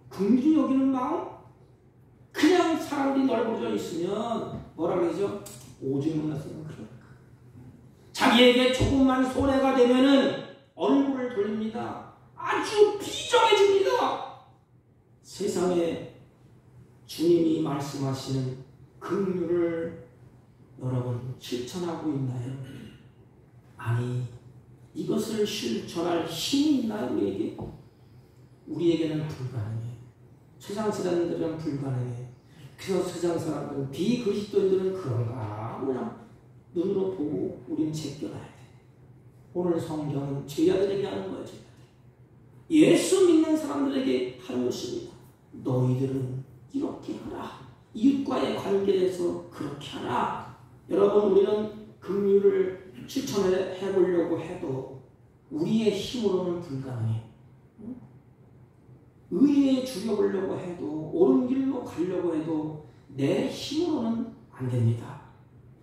긍휼히 여기는 마음? 그냥 사람들이 넓어져 있으면 뭐라 그러죠? 오직 만났으면 그럴까. 자기에게 조금만 손해가 되면은 얼굴을 돌립니다. 아주 비정해집니다. 세상에 주님이 말씀하시는 긍휼을 여러분 실천하고 있나요? 아니, 이것을 실천할 힘이 있나요? 우리에게는 불가능해. 세상 사람들은 불가능해. 그래서 세상 사람들은 비그리스도인들은 그런가 그냥 눈으로 보고 우리는 제껴놔야 돼. 오늘 성경은 제자들에게 하는 거예요. 제자들. 예수 믿는 사람들에게 하는 것입니다. 너희들은 이렇게 하라. 이웃과의 관계에서 그렇게 하라. 여러분, 우리는 긍휼을 실천해 보려고 해도 우리의 힘으로는 불가능해. 의에 주려보려고 해도 옳은 길로 가려고 해도 내 힘으로는 안 됩니다.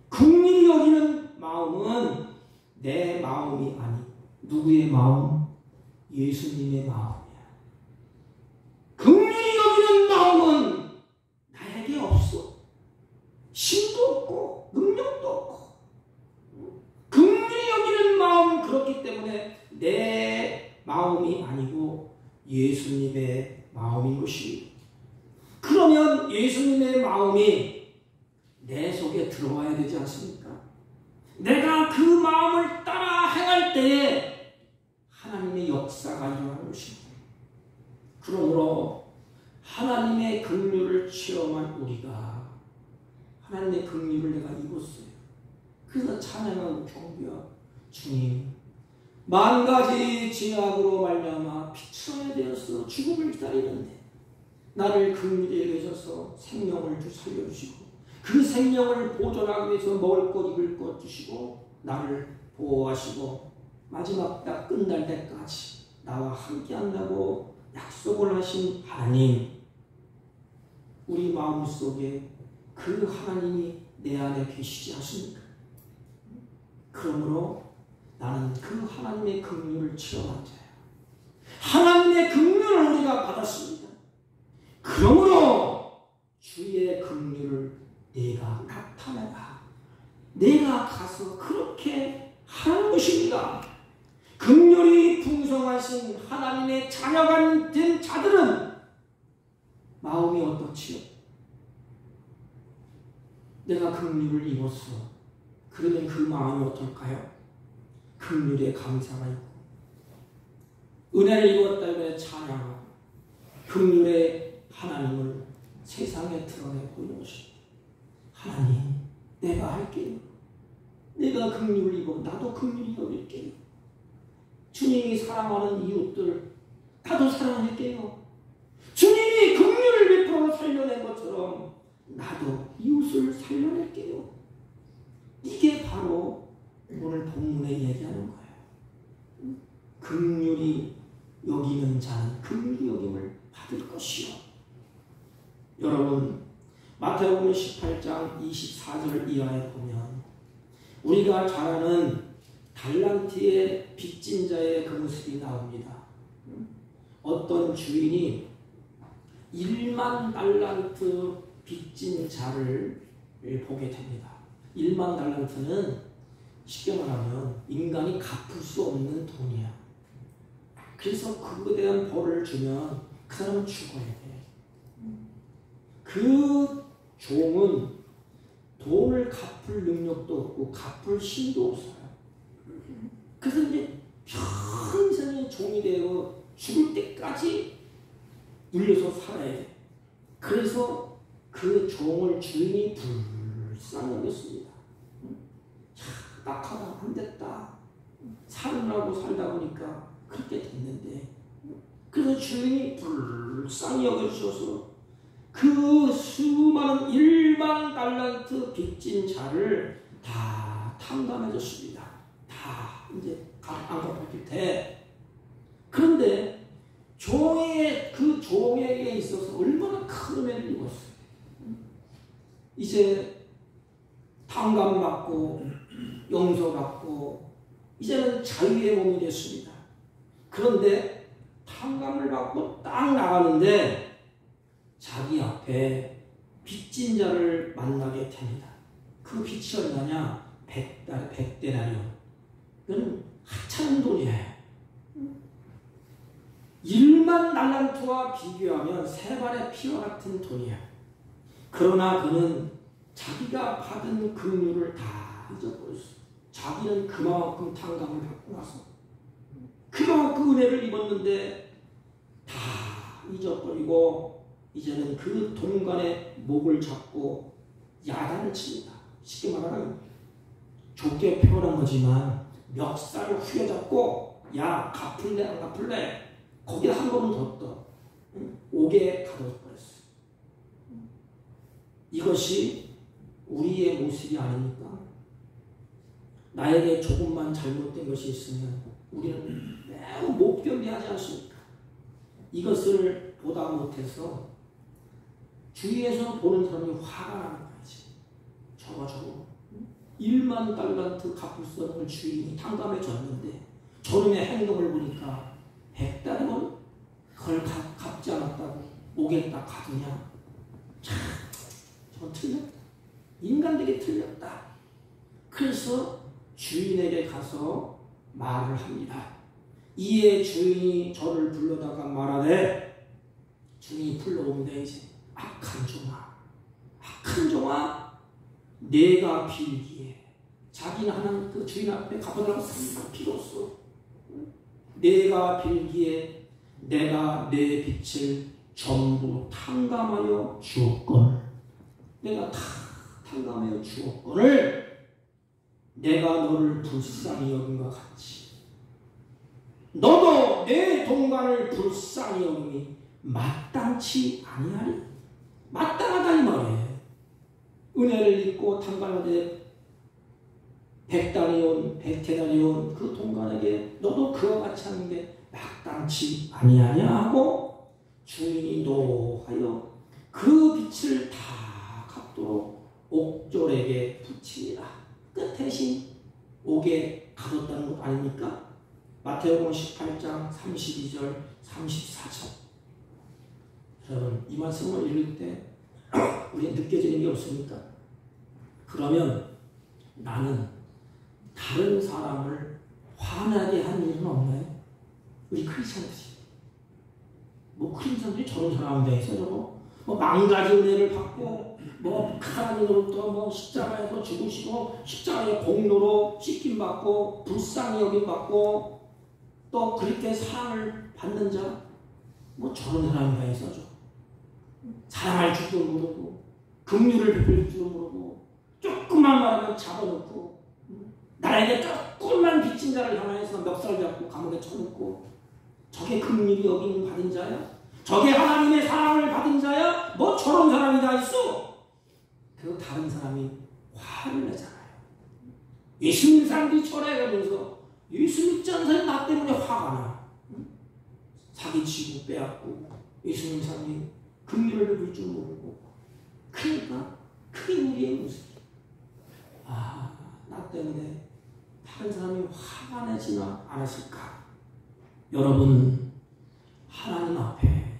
긍휼히 여기는 마음은 내 마음이 아니 누구의 마음? 예수님의 마음이야. 긍휼히 여기는 마음은 나에게 없어. 힘도 없고 능력도 없고. 긍휼히 여기는 마음, 그렇기 때문에 내 마음이 아니고 예수님의 마음인 것입니다. 그러면 예수님의 마음이 내 속에 들어와야 되지 않습니까? 내가 그 마음을 따라 행할 때에 하나님의 역사가 일어나는 것입니다. 그러므로 하나님의 긍휼을 체험한 우리가 하나님의 긍휼을 내가 입었어요. 그래서 찬양하고 경배하고, 주님, 만 가지 죄악으로 말미암아 피처에 되어서 죽음을 기다리는데 나를 긍휼히 여기셔서 생명을 살려주시고 그 생명을 보존하기 위해서 먹을 것 입을 것 주시고 나를 보호하시고 마지막 딱 끝날 때까지 나와 함께 한다고 약속을 하신 하나님, 우리 마음속에 그 하나님이 내 안에 계시지 않습니까? 그러므로 나는 그 하나님의 긍휼을 체험한 자야. 하나님의 긍휼을 우리가 받았습니다. 그러므로 주의 긍휼을 내가 나타내라. 내가 가서 그렇게 하는 것입니다. 긍휼이 풍성하신 하나님의 자녀가 된 자들은 마음이 어떻지요? 내가 긍휼을 입었어. 그러면 그 마음이 어떨까요? 긍휼에 감사가 있고 은혜를 입었다 이번에 찬양하고 긍휼의 하나님을 세상에 드러내고 있는 것입니다. 하나님, 내가 할게요. 내가 긍휼을 입어 나도 긍휼히 여길게요. 주님이 사랑하는 이웃들 나도 사랑할게요. 주님이 긍휼을 베풀어 살려낸 것처럼 나도 이웃을 살려낼게요. 이게 바로 오늘 본문에 얘기하는 거예요. 긍휼히 여기는 자는 긍휼히 여김을 받을 것이요. 여러분, 마태복음 18장 24절 이하에 보면 우리가 잘 아는 달란트의 빚진 자의 그 모습이 나옵니다. 어떤 주인이 1만 달란트 빚진 자를 보게 됩니다. 1만 달란트는 쉽게 말하면 인간이 갚을 수 없는 돈이야. 그래서 그거에 대한 벌을 주면 그 사람은 죽어야 돼. 그 종은 돈을 갚을 능력도 없고 갚을 힘도 없어요. 그래서 이제 평생의 종이 되어 죽을 때까지 눌려서 살아야 돼. 그래서 그 종을 주인이 불쌍히 여겼습니다. 낙하다 안 됐다. 살으라고 살다 보니까 그렇게 됐는데, 그래서 주인이 불쌍히 여겨주셔서 그 수많은 1만 달란트 빚진 자를 다 탕감해 줬습니다. 다 이제 안 갚았기 때. 그런데 그 종에게 있어서 얼마나 큰 은혜를 입었어요. 이제 탕감받고 용서받고 이제는 자유의 몸이 됐습니다. 그런데 탕감을 받고 딱 나가는데 자기 앞에 빚진 자를 만나게 됩니다. 그 빚이 얼마냐? 100데나리온. 이건 하찮은 돈이에요. 1만 달란트와 비교하면 세 발의 피와 같은 돈이야. 그러나 그는 자기가 받은 긍휼을 다 잊어버렸어. 자기는 그만큼 탕감을 받고 나서 그만큼 은혜를 입었는데 다 잊어버리고 이제는 그 동간의 목을 잡고 야단을 칩니다. 쉽게 말하면 좋게 표현한 거지만 멱살을 휘어잡고 야 갚을래 안 갚을래? 거기다 한 걸음 더 떠. 옥에 가둬버렸어요. 이것이 우리의 모습이 아닙니까? 나에게 조금만 잘못된 것이 있으면 우리는 매우 못견디하지 않습니까? 이것을 보다 못해서 주위에서 보는 사람이 화가 나는 거지. 저거 1만 달란트 갚을 수 없는 주인이 탕감해 줬는데 저놈의 행동을 보니까 100달이면 그걸 갚지 않았다고 옥에 딱 가두냐? 참, 저 틀렸다. 인간되게 틀렸다. 그래서 주인에게 가서 말을 합니다. 이에 주인이 저를 불러다가 말하되, 주인이 불러오는데 이제 악한 종아 내가 빌기에, 자기는 하는 그 주인 앞에 가보라고 싹 필요 없어. 내가 빌기에 내가 내 빚을 전부 탕감하여 주었거늘, 내가 다 탕감하여 주었거늘 내가 너를 불쌍히 여긴 것 같이 너도 내 동반을 불쌍히 여김이 마땅치 아니하리. 마땅하다 이 말이에요. 은혜를 입고 탕감하되 100데나리온 100데나리온 그 동간에게 너도 그와 같이 하는 게 마땅치 아니하냐 하고 주인이 노하여 그 빚을 다 갚도록 옥졸에게 붙입니다. 그 대신 옥에 가뒀다는 것 아닙니까? 마태복음 18장 32절 34절. 여러분 이 말씀을 읽을 때 우리가 느껴지는 게 없습니까? 그러면 나는 다른 사람을 화나게 한 일은 없나요? 우리 크리스천들이 뭐 크리스천들이 저런 사람에 있어 저거 뭐 망가진 은혜를 받고 뭐 하나님으로부터 뭐 십자가에서 죽으시고 십자가의 공로로 씻김 받고 불쌍히 여김 받고 또 그렇게 사랑을 받는 자 뭐 저런 사람이 있어죠. 사랑할 줄도 모르고 긍휼을 베풀 줄도 모르고 조금만 말하면 잡아놓고 나에게 조금만 빚진 자를 향해서 멱살 잡고 감옥에 쳐놓고 저게 긍휼이 여김 받은 자야? 저게 하나님의 사랑을 받은 자야? 뭐 저런 사람이 다 있어? 그리고 다른 사람이 화를 내잖아요. 예수 믿는 사람들이 철회하면서 예수 믿지 않는 사람이 나 때문에 화가 나. 사기치고 빼앗고 예수 믿는 사람이 긍휼을 베풀 줄 모르고 그러니까 그게 우리의 모습이야. 나 때문에 다른 사람이 화가 내지나 않았을까? 여러분 하나님 앞에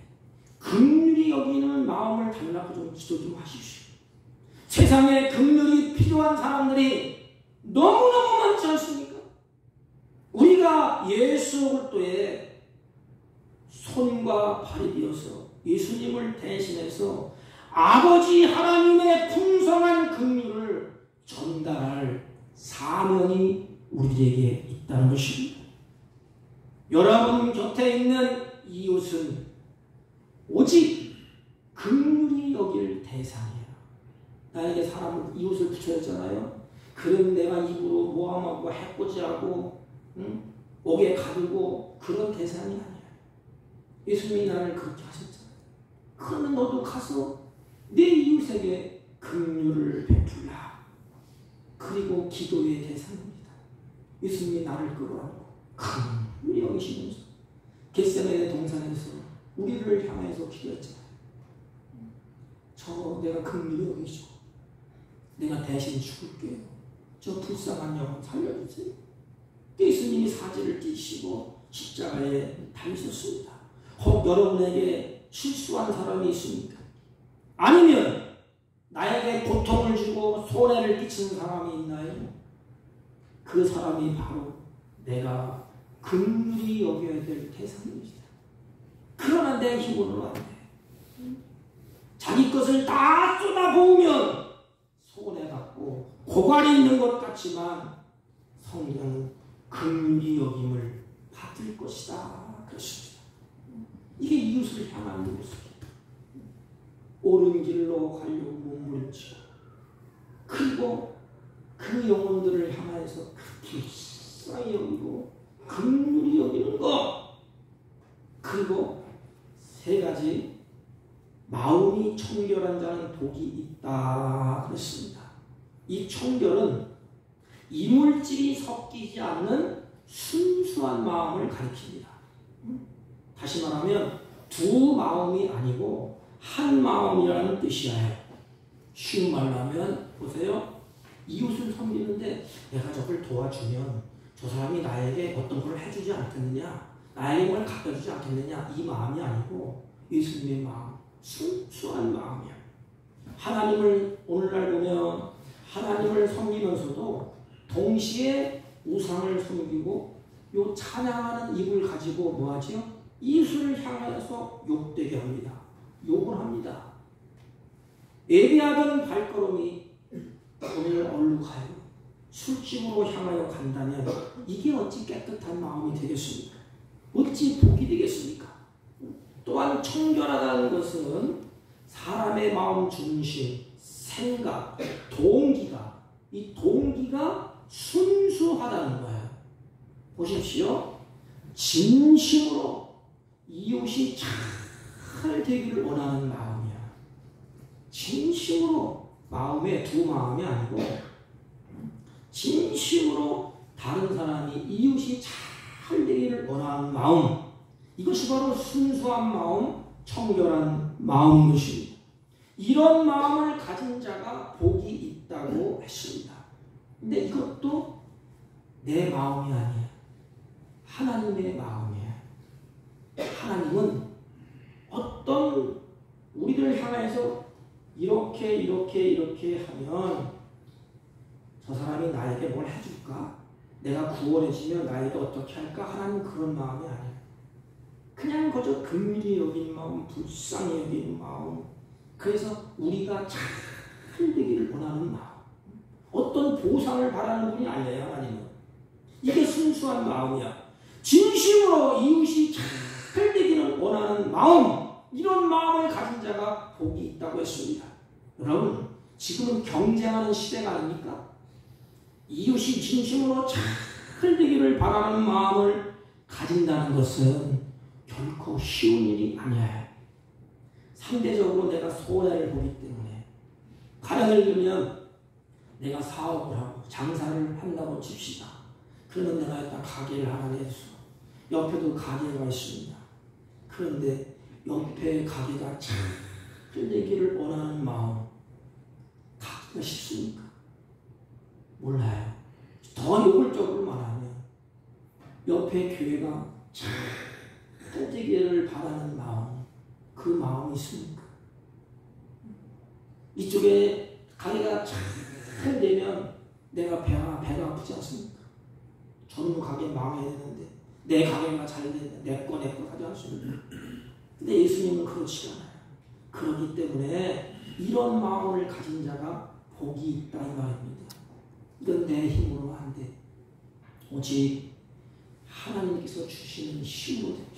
긍휼히 여기는 마음을 달라고 좀 기도 좀 하십시오. 세상에 긍휼이 필요한 사람들이 너무너무 많지 않습니까? 우리가 예수 그리스도의 손과 발이 되어서 예수님을 대신해서 아버지 하나님의 풍성한 긍휼을 전달할 사명이 우리에게 있다는 것입니다. 여러분 곁에 있는 이웃은 오직 긍휼히 여길 대상이야. 나에게 사람을 이웃을 붙여줬잖아요. 그럼 내가 입으로 모함하고 해코지하고 옥에 가두고 그런 대상이 아니야. 예수님이 나를 그렇게 하셨잖아요. 그러면 너도 가서 내 이웃에게 긍휼을 베풀라. 그리고 기도의 대상입니다. 예수님이 나를 끌어안고 긍휼히 여기시면서 겟세마네 동산에서 우리를 향해서 기도했잖아요. 저 내가 긍휼히 여기시고 내가 대신 죽을게요. 저 불쌍한 영혼 살려주세요. 예수님이 사지를 띠시고 십자가에 달리셨습니다. 혹 여러분에게 실수한 사람이 있습니까? 아니면 나에게 고통을 주고 손해를 끼치는 사람이 있나요? 그 사람이 바로 내가 긍휼히 여겨야 될 대상입니다. 그러나 내 힘으로는 안 돼. 자기 것을 다 쏟아부으면 손해받고 고갈이 있는 것 같지만 성령은 긍휼히 여김을 받을 것이다. 그렇습니다. 이게 이웃을 향하는 모습이에요. 옳은 길로 가려고 몸부림치고 그리고 그 영혼들을 향해서 불쌍히 여기고 긍휼히 여기는 것. 그리고 세 가지 마음이 청결한 자는 복이 있다 그랬습니다. 이 청결은 이물질이 섞이지 않는 순수한 마음을 가리킵니다. 다시 말하면 두 마음이 아니고 한 마음이라는 뜻이에요. 쉬운 말로 하면 보세요. 이웃을 섬기는데 내가 저걸 도와주면 저 사람이 나에게 어떤 걸 해주지 않겠느냐, 나에게 뭘 갖다 주지 않겠느냐, 이 마음이 아니고 예수님의 마음, 순수한 마음이야. 하나님을 오늘날 보면 하나님을 섬기면서도 동시에 우상을 섬기고 요 찬양하는 입을 가지고 뭐하죠? 이웃을 향해서 욕되게 합니다. 욕을 합니다. 예배하던 발걸음이 오늘 어디로 가요? 술집으로 향하여 간다면 이게 어찌 깨끗한 마음이 되겠습니까? 어찌 복이 되겠습니까? 또한 청결하다는 것은 사람의 마음 중심, 생각, 동기가 이 동기가 순수하다는 거예요. 보십시오. 진심으로 이웃이 잘 되기를 원하는 마음이야. 진심으로 마음에 두 마음이 아니고 진심으로 다른 사람이 이웃이 잘 되기를 원하는 마음. 이것이 바로 순수한 마음, 청결한 마음인 것입니다. 이런 마음을 가진 자가 복이 있다고 했습니다. 근데 이것도 내 마음이 아니야. 하나님의 마음이야. 하나님은 어떤 우리를 향해서 이렇게 하면 저 사람이 나에게 뭘 해줄까? 내가 구원해지면 나에게 어떻게 할까? 하나님은 그런 마음이 아니야. 그냥 그저 긍휼히 여기는 마음, 불쌍히 여기는 마음. 그래서 우리가 잘 되기를 원하는 마음. 어떤 보상을 바라는 분이 아니에요, 하나님은. 이게 순수한 마음이야. 진심으로 이웃이 잘 되기를 원하는 마음. 이런 마음을 가진 자가 복이 있다고 했습니다. 여러분, 지금은 경쟁하는 시대가 아닙니까? 이웃이 진심으로 잘 되기를 바라는 마음을 가진다는 것은 결코 쉬운 일이 아니에요. 상대적으로 내가 손해를 보기 때문에, 가령을 들면 내가 사업을 하고 장사를 한다고 칩시다. 그러면 내가 일단 가게를 하나 내서 옆에도 가게가 있습니다. 그런데 옆에 가게가 잘 되기를 원하는 마음 갖기가 쉽습니까? 몰라요. 더 노골적으로 말하면 옆에 교회가 잘 되기를 바라는 마음, 그 마음이 있습니까? 이쪽에 가게가 잘 되면 내가 배가 아프지 않습니까? 저는 가게 망해야 되는데 내 가게가 잘 되는데 내 거 하지 않습니까? 근데 예수님은 그렇지 않아요. 그렇기 때문에 이런 마음을 가진 자가 복이 있다 이 말입니다. 이건 내 힘으로 안 돼. 오직 하나님께서 주시는 힘으로 됩니다.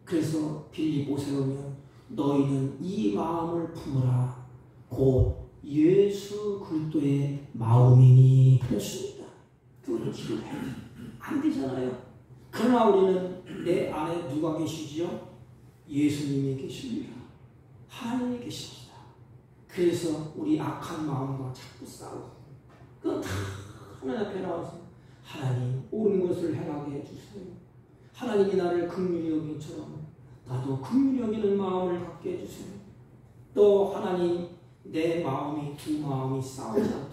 그래서 빌립보서에 보면 너희는 이 마음을 품으라 곧 예수 그리스도의 마음이니 그랬습니다. 그걸 기도해야 돼. 안 되잖아요. 그러나 우리는 내 안에 누가 계시지요? 예수님이 계십니다. 하나님이 계십니다. 그래서 우리 악한 마음과 자꾸 싸우고 그건 다 하나님 앞에 나와서 하나님 옳은 것을 행하게 해주세요. 하나님이 나를 긍휼히 여긴 것처럼 나도 긍휼히 여기는 마음을 갖게 해주세요. 또 하나님 내 마음이 두 마음이 싸우지 않도록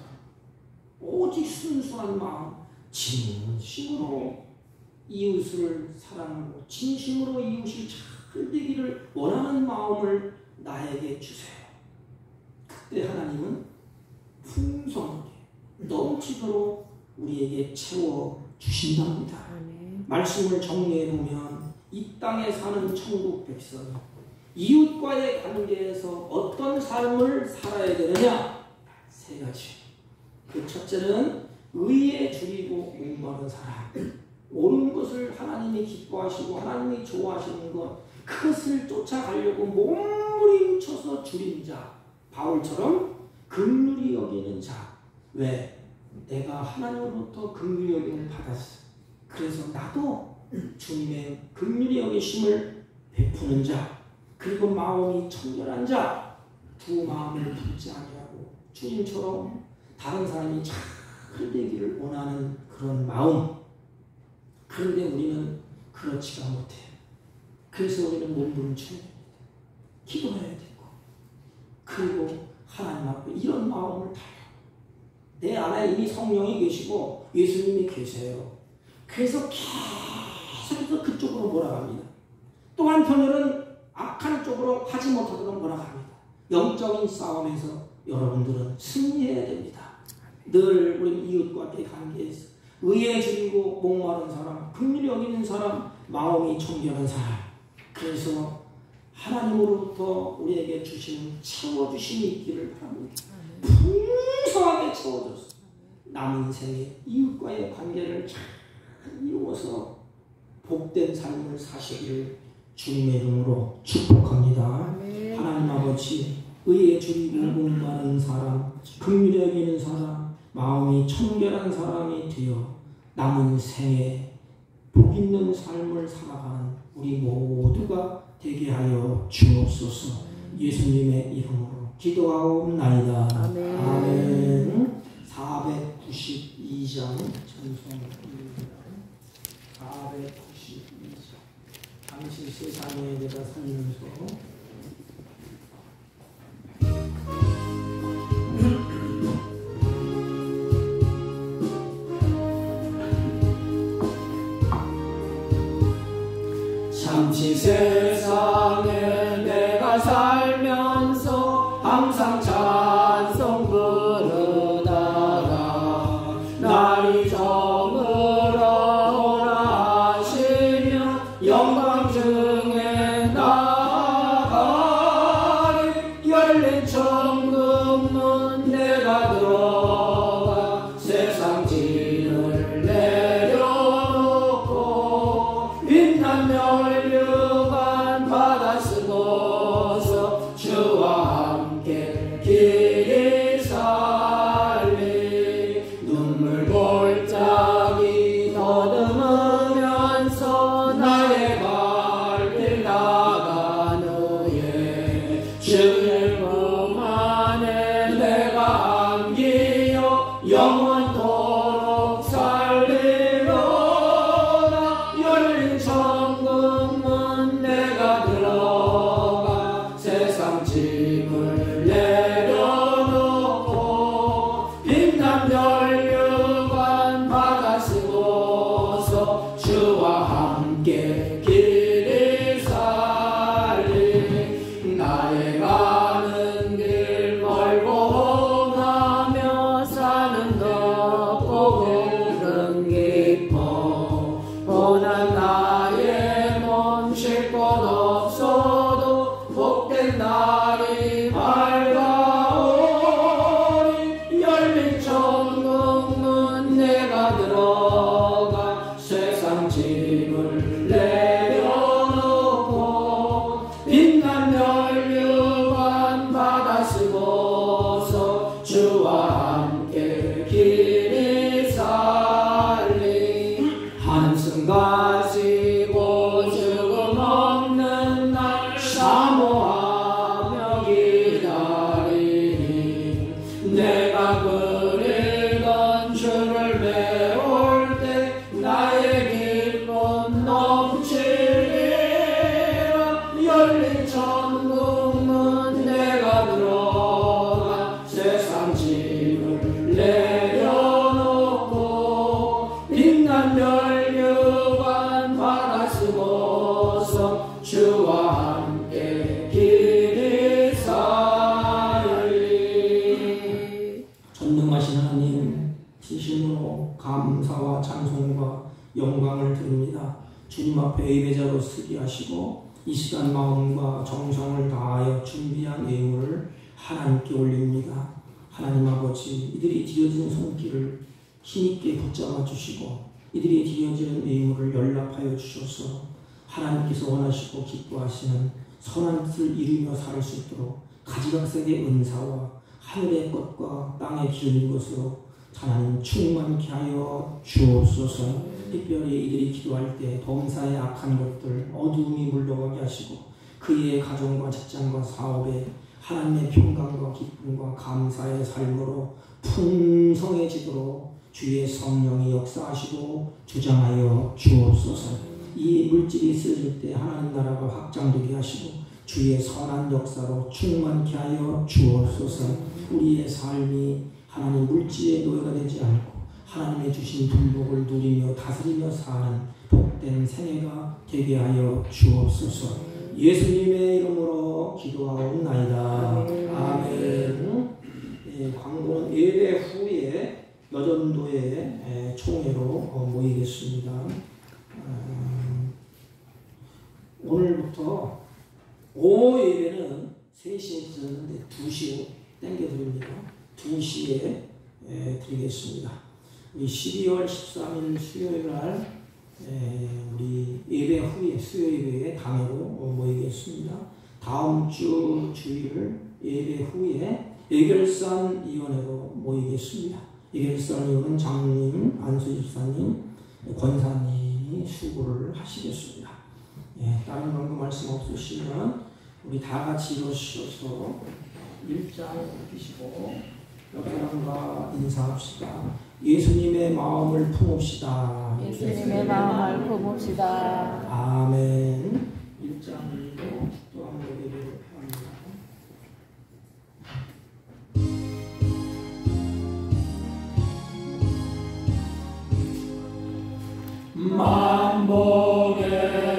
오직 순수한 마음 진심으로 이웃을 사랑하고 진심으로 이웃이 잘 되기를 원하는 마음을 나에게 주세요. 그때 하나님은 풍성하게 넘치도록 우리에게 채워주신답니다. 말씀을 정리해 보면 이 땅에 사는 천국 백성이 이웃과의 관계에서 어떤 삶을 살아야 되느냐? 세 가지. 그 첫째는 의에 줄이고 목마른 사람. 옳은 것을 하나님이 기뻐하시고 하나님이 좋아하시는 것 그것을 쫓아가려고 몸부림쳐서 줄인 자. 바울처럼 긍휼히 여기는 자. 왜? 내가 하나님으로부터 긍휼히 여김을 받았어. 그래서 나도 주님의 긍휼히 여기심을 베푸는 자. 그리고 마음이 청결한 자. 두 마음을 품지 아니하고 주님처럼 다른 사람이 잘 되기를 원하는 그런 마음. 그런데 우리는 그렇지가 못해요. 그래서 우리는 몸부림쳐야 됩니다. 기도해야 되고 그리고 하나님 앞에 이런 마음을 다요. 내 안에 이미 성령이 계시고 예수님이 계세요. 그래서 계속해서 그쪽으로 몰아갑니다. 또 한편으로는 악한 쪽으로 하지 못하도록 몰아갑니다. 영적인 싸움에서 여러분들은 승리해야 됩니다. 늘 우리 이웃과의 관계에서 의에 줄이고 목마른 사람, 긍휼히 여기는 사람, 마음이 청결한 사람. 그래서 하나님으로부터 우리에게 주시는 채워주심이 있기를 바랍니다. 풍성하게 채워줘서 남은 생에 이웃과의 관계를 잘 이루어서 복된 삶을 사시기를 주님의 이름으로 축복합니다. 하나님 아버지, 의에 줄이고 목마른 사람, 긍휼히 여기는 사람, 마음이 청결한 사람이 되어 남은 생에 복 있는 삶을 살아가는 우리 모두가 되게 하여 주옵소서. 예수님의 이름으로 기도하옵나이다. 아멘. 아멘. 492장 전송입니다. 492장. 당신 세상에 내가 살면서 잠시 세상에 내가 살면서 항상 찬송 부르다가 날이 저물어 오라 하시면 영광 중에 나아가리. 열린 천국문 내가 들어가 세상 짐을 내려놓고 빛난 멸류관 책을 읽던 주를 배울 때 나의 기쁨 넘치리라. 열린 천국문 내가 들어가 세상 짐을 내려놓고 빛난 면류관 받아 쓰고서 주와 함께 길이 살리. 전능하신 하나님, 진심으로 감사와 찬송과 영광을 드립니다. 주님 앞에 예배자로 서게 하시고 이 시간 마음과 정성을 다하여 준비한 예물을 하나님께 올립니다. 하나님 아버지, 이들이 드려진 손길을 힘있게 붙잡아 주시고 이들이 드려지는 예물을 연락하여 주셔서 하나님께서 원하시고 기뻐하시는 선한 뜻을 이루며 살 수 있도록 가지각색의 은사와 하늘의 것과 땅의 기름인 것으로 하나님 충만케 하여 주옵소서. 특별히 이들이 기도할 때 범사의 악한 것들, 어두움이 물러가게 하시고 그의 가정과 직장과 사업에 하나님의 평강과 기쁨과 감사의 삶으로 풍성해지도록 주의 성령이 역사하시고 주장하여 주옵소서. 이 물질이 쓰여질 때 하나님 나라가 확장되게 하시고 주의 선한 역사로 충만케 하여 주옵소서. 우리의 삶이 하나님 물질의 노예가 되지 않고 하나님의 주신 불복을 누리며 다스리며 사는 복된 생애가 되게 하여 주옵소서. 예수님의 이름으로 기도하옵나이다. 아멘. 광고는 예배 후에 여전도의 총회로 모이겠습니다. 오늘부터 오후 예배는 3시에 드렸는데 2시로 땡겨드립니다. 2시에 드리겠습니다. 우리 12월 13일 수요일날 우리 예배 후에 수요 예배에 당회로 모이겠습니다. 다음 주 주일 예배 후에 예결산 위원회로 모이겠습니다. 예결산 위원은 장로님, 안수집사님, 권사님이 수고를 하시겠습니다. 다른 방금 말씀 없으시면 우리 다 같이 일어서셔서 일장 펴시고 옆 사람과 인사합시다. 예수님의 마음을 품읍시다. 예수님의 마음을 품읍시다. 아멘. 일장으로 또 한 번 예배를 합니다. 만복의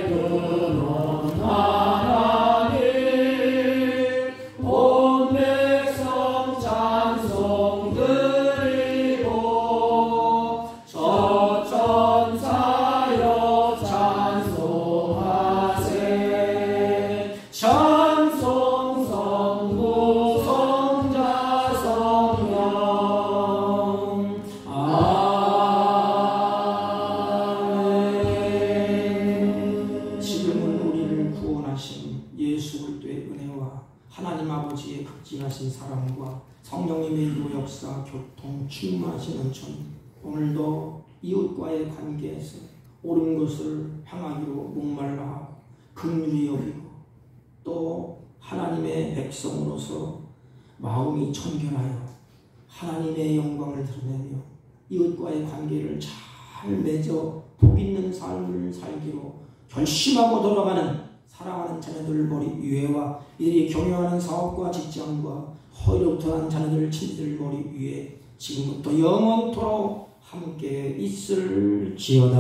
근원 하나님 온 백성 찬송 드리고 저천사여 찬송하세. 찬송 성부 성자 성령 예수 그리스도의 은혜와 하나님 아버지의 극진하신 사랑과 성령님의 이루 역사 교통 충만하신 은총 오늘도 이웃과의 관계에서 옳은 것을 향하기로 목말라 하고 긍휼히 여기고 또 하나님의 백성으로서 마음이 청결하여 하나님의 영광을 드러내며 이웃과의 관계를 잘 맺어 복 있는 삶을 살기로 결심하고 돌아가는 사랑하는 자녀들 머리 위에와 이들이 경영하는 사업과 직장과 허위로부터한 자녀들 친지들 머리 위에 지금부터 영원토록 함께 있을지어다.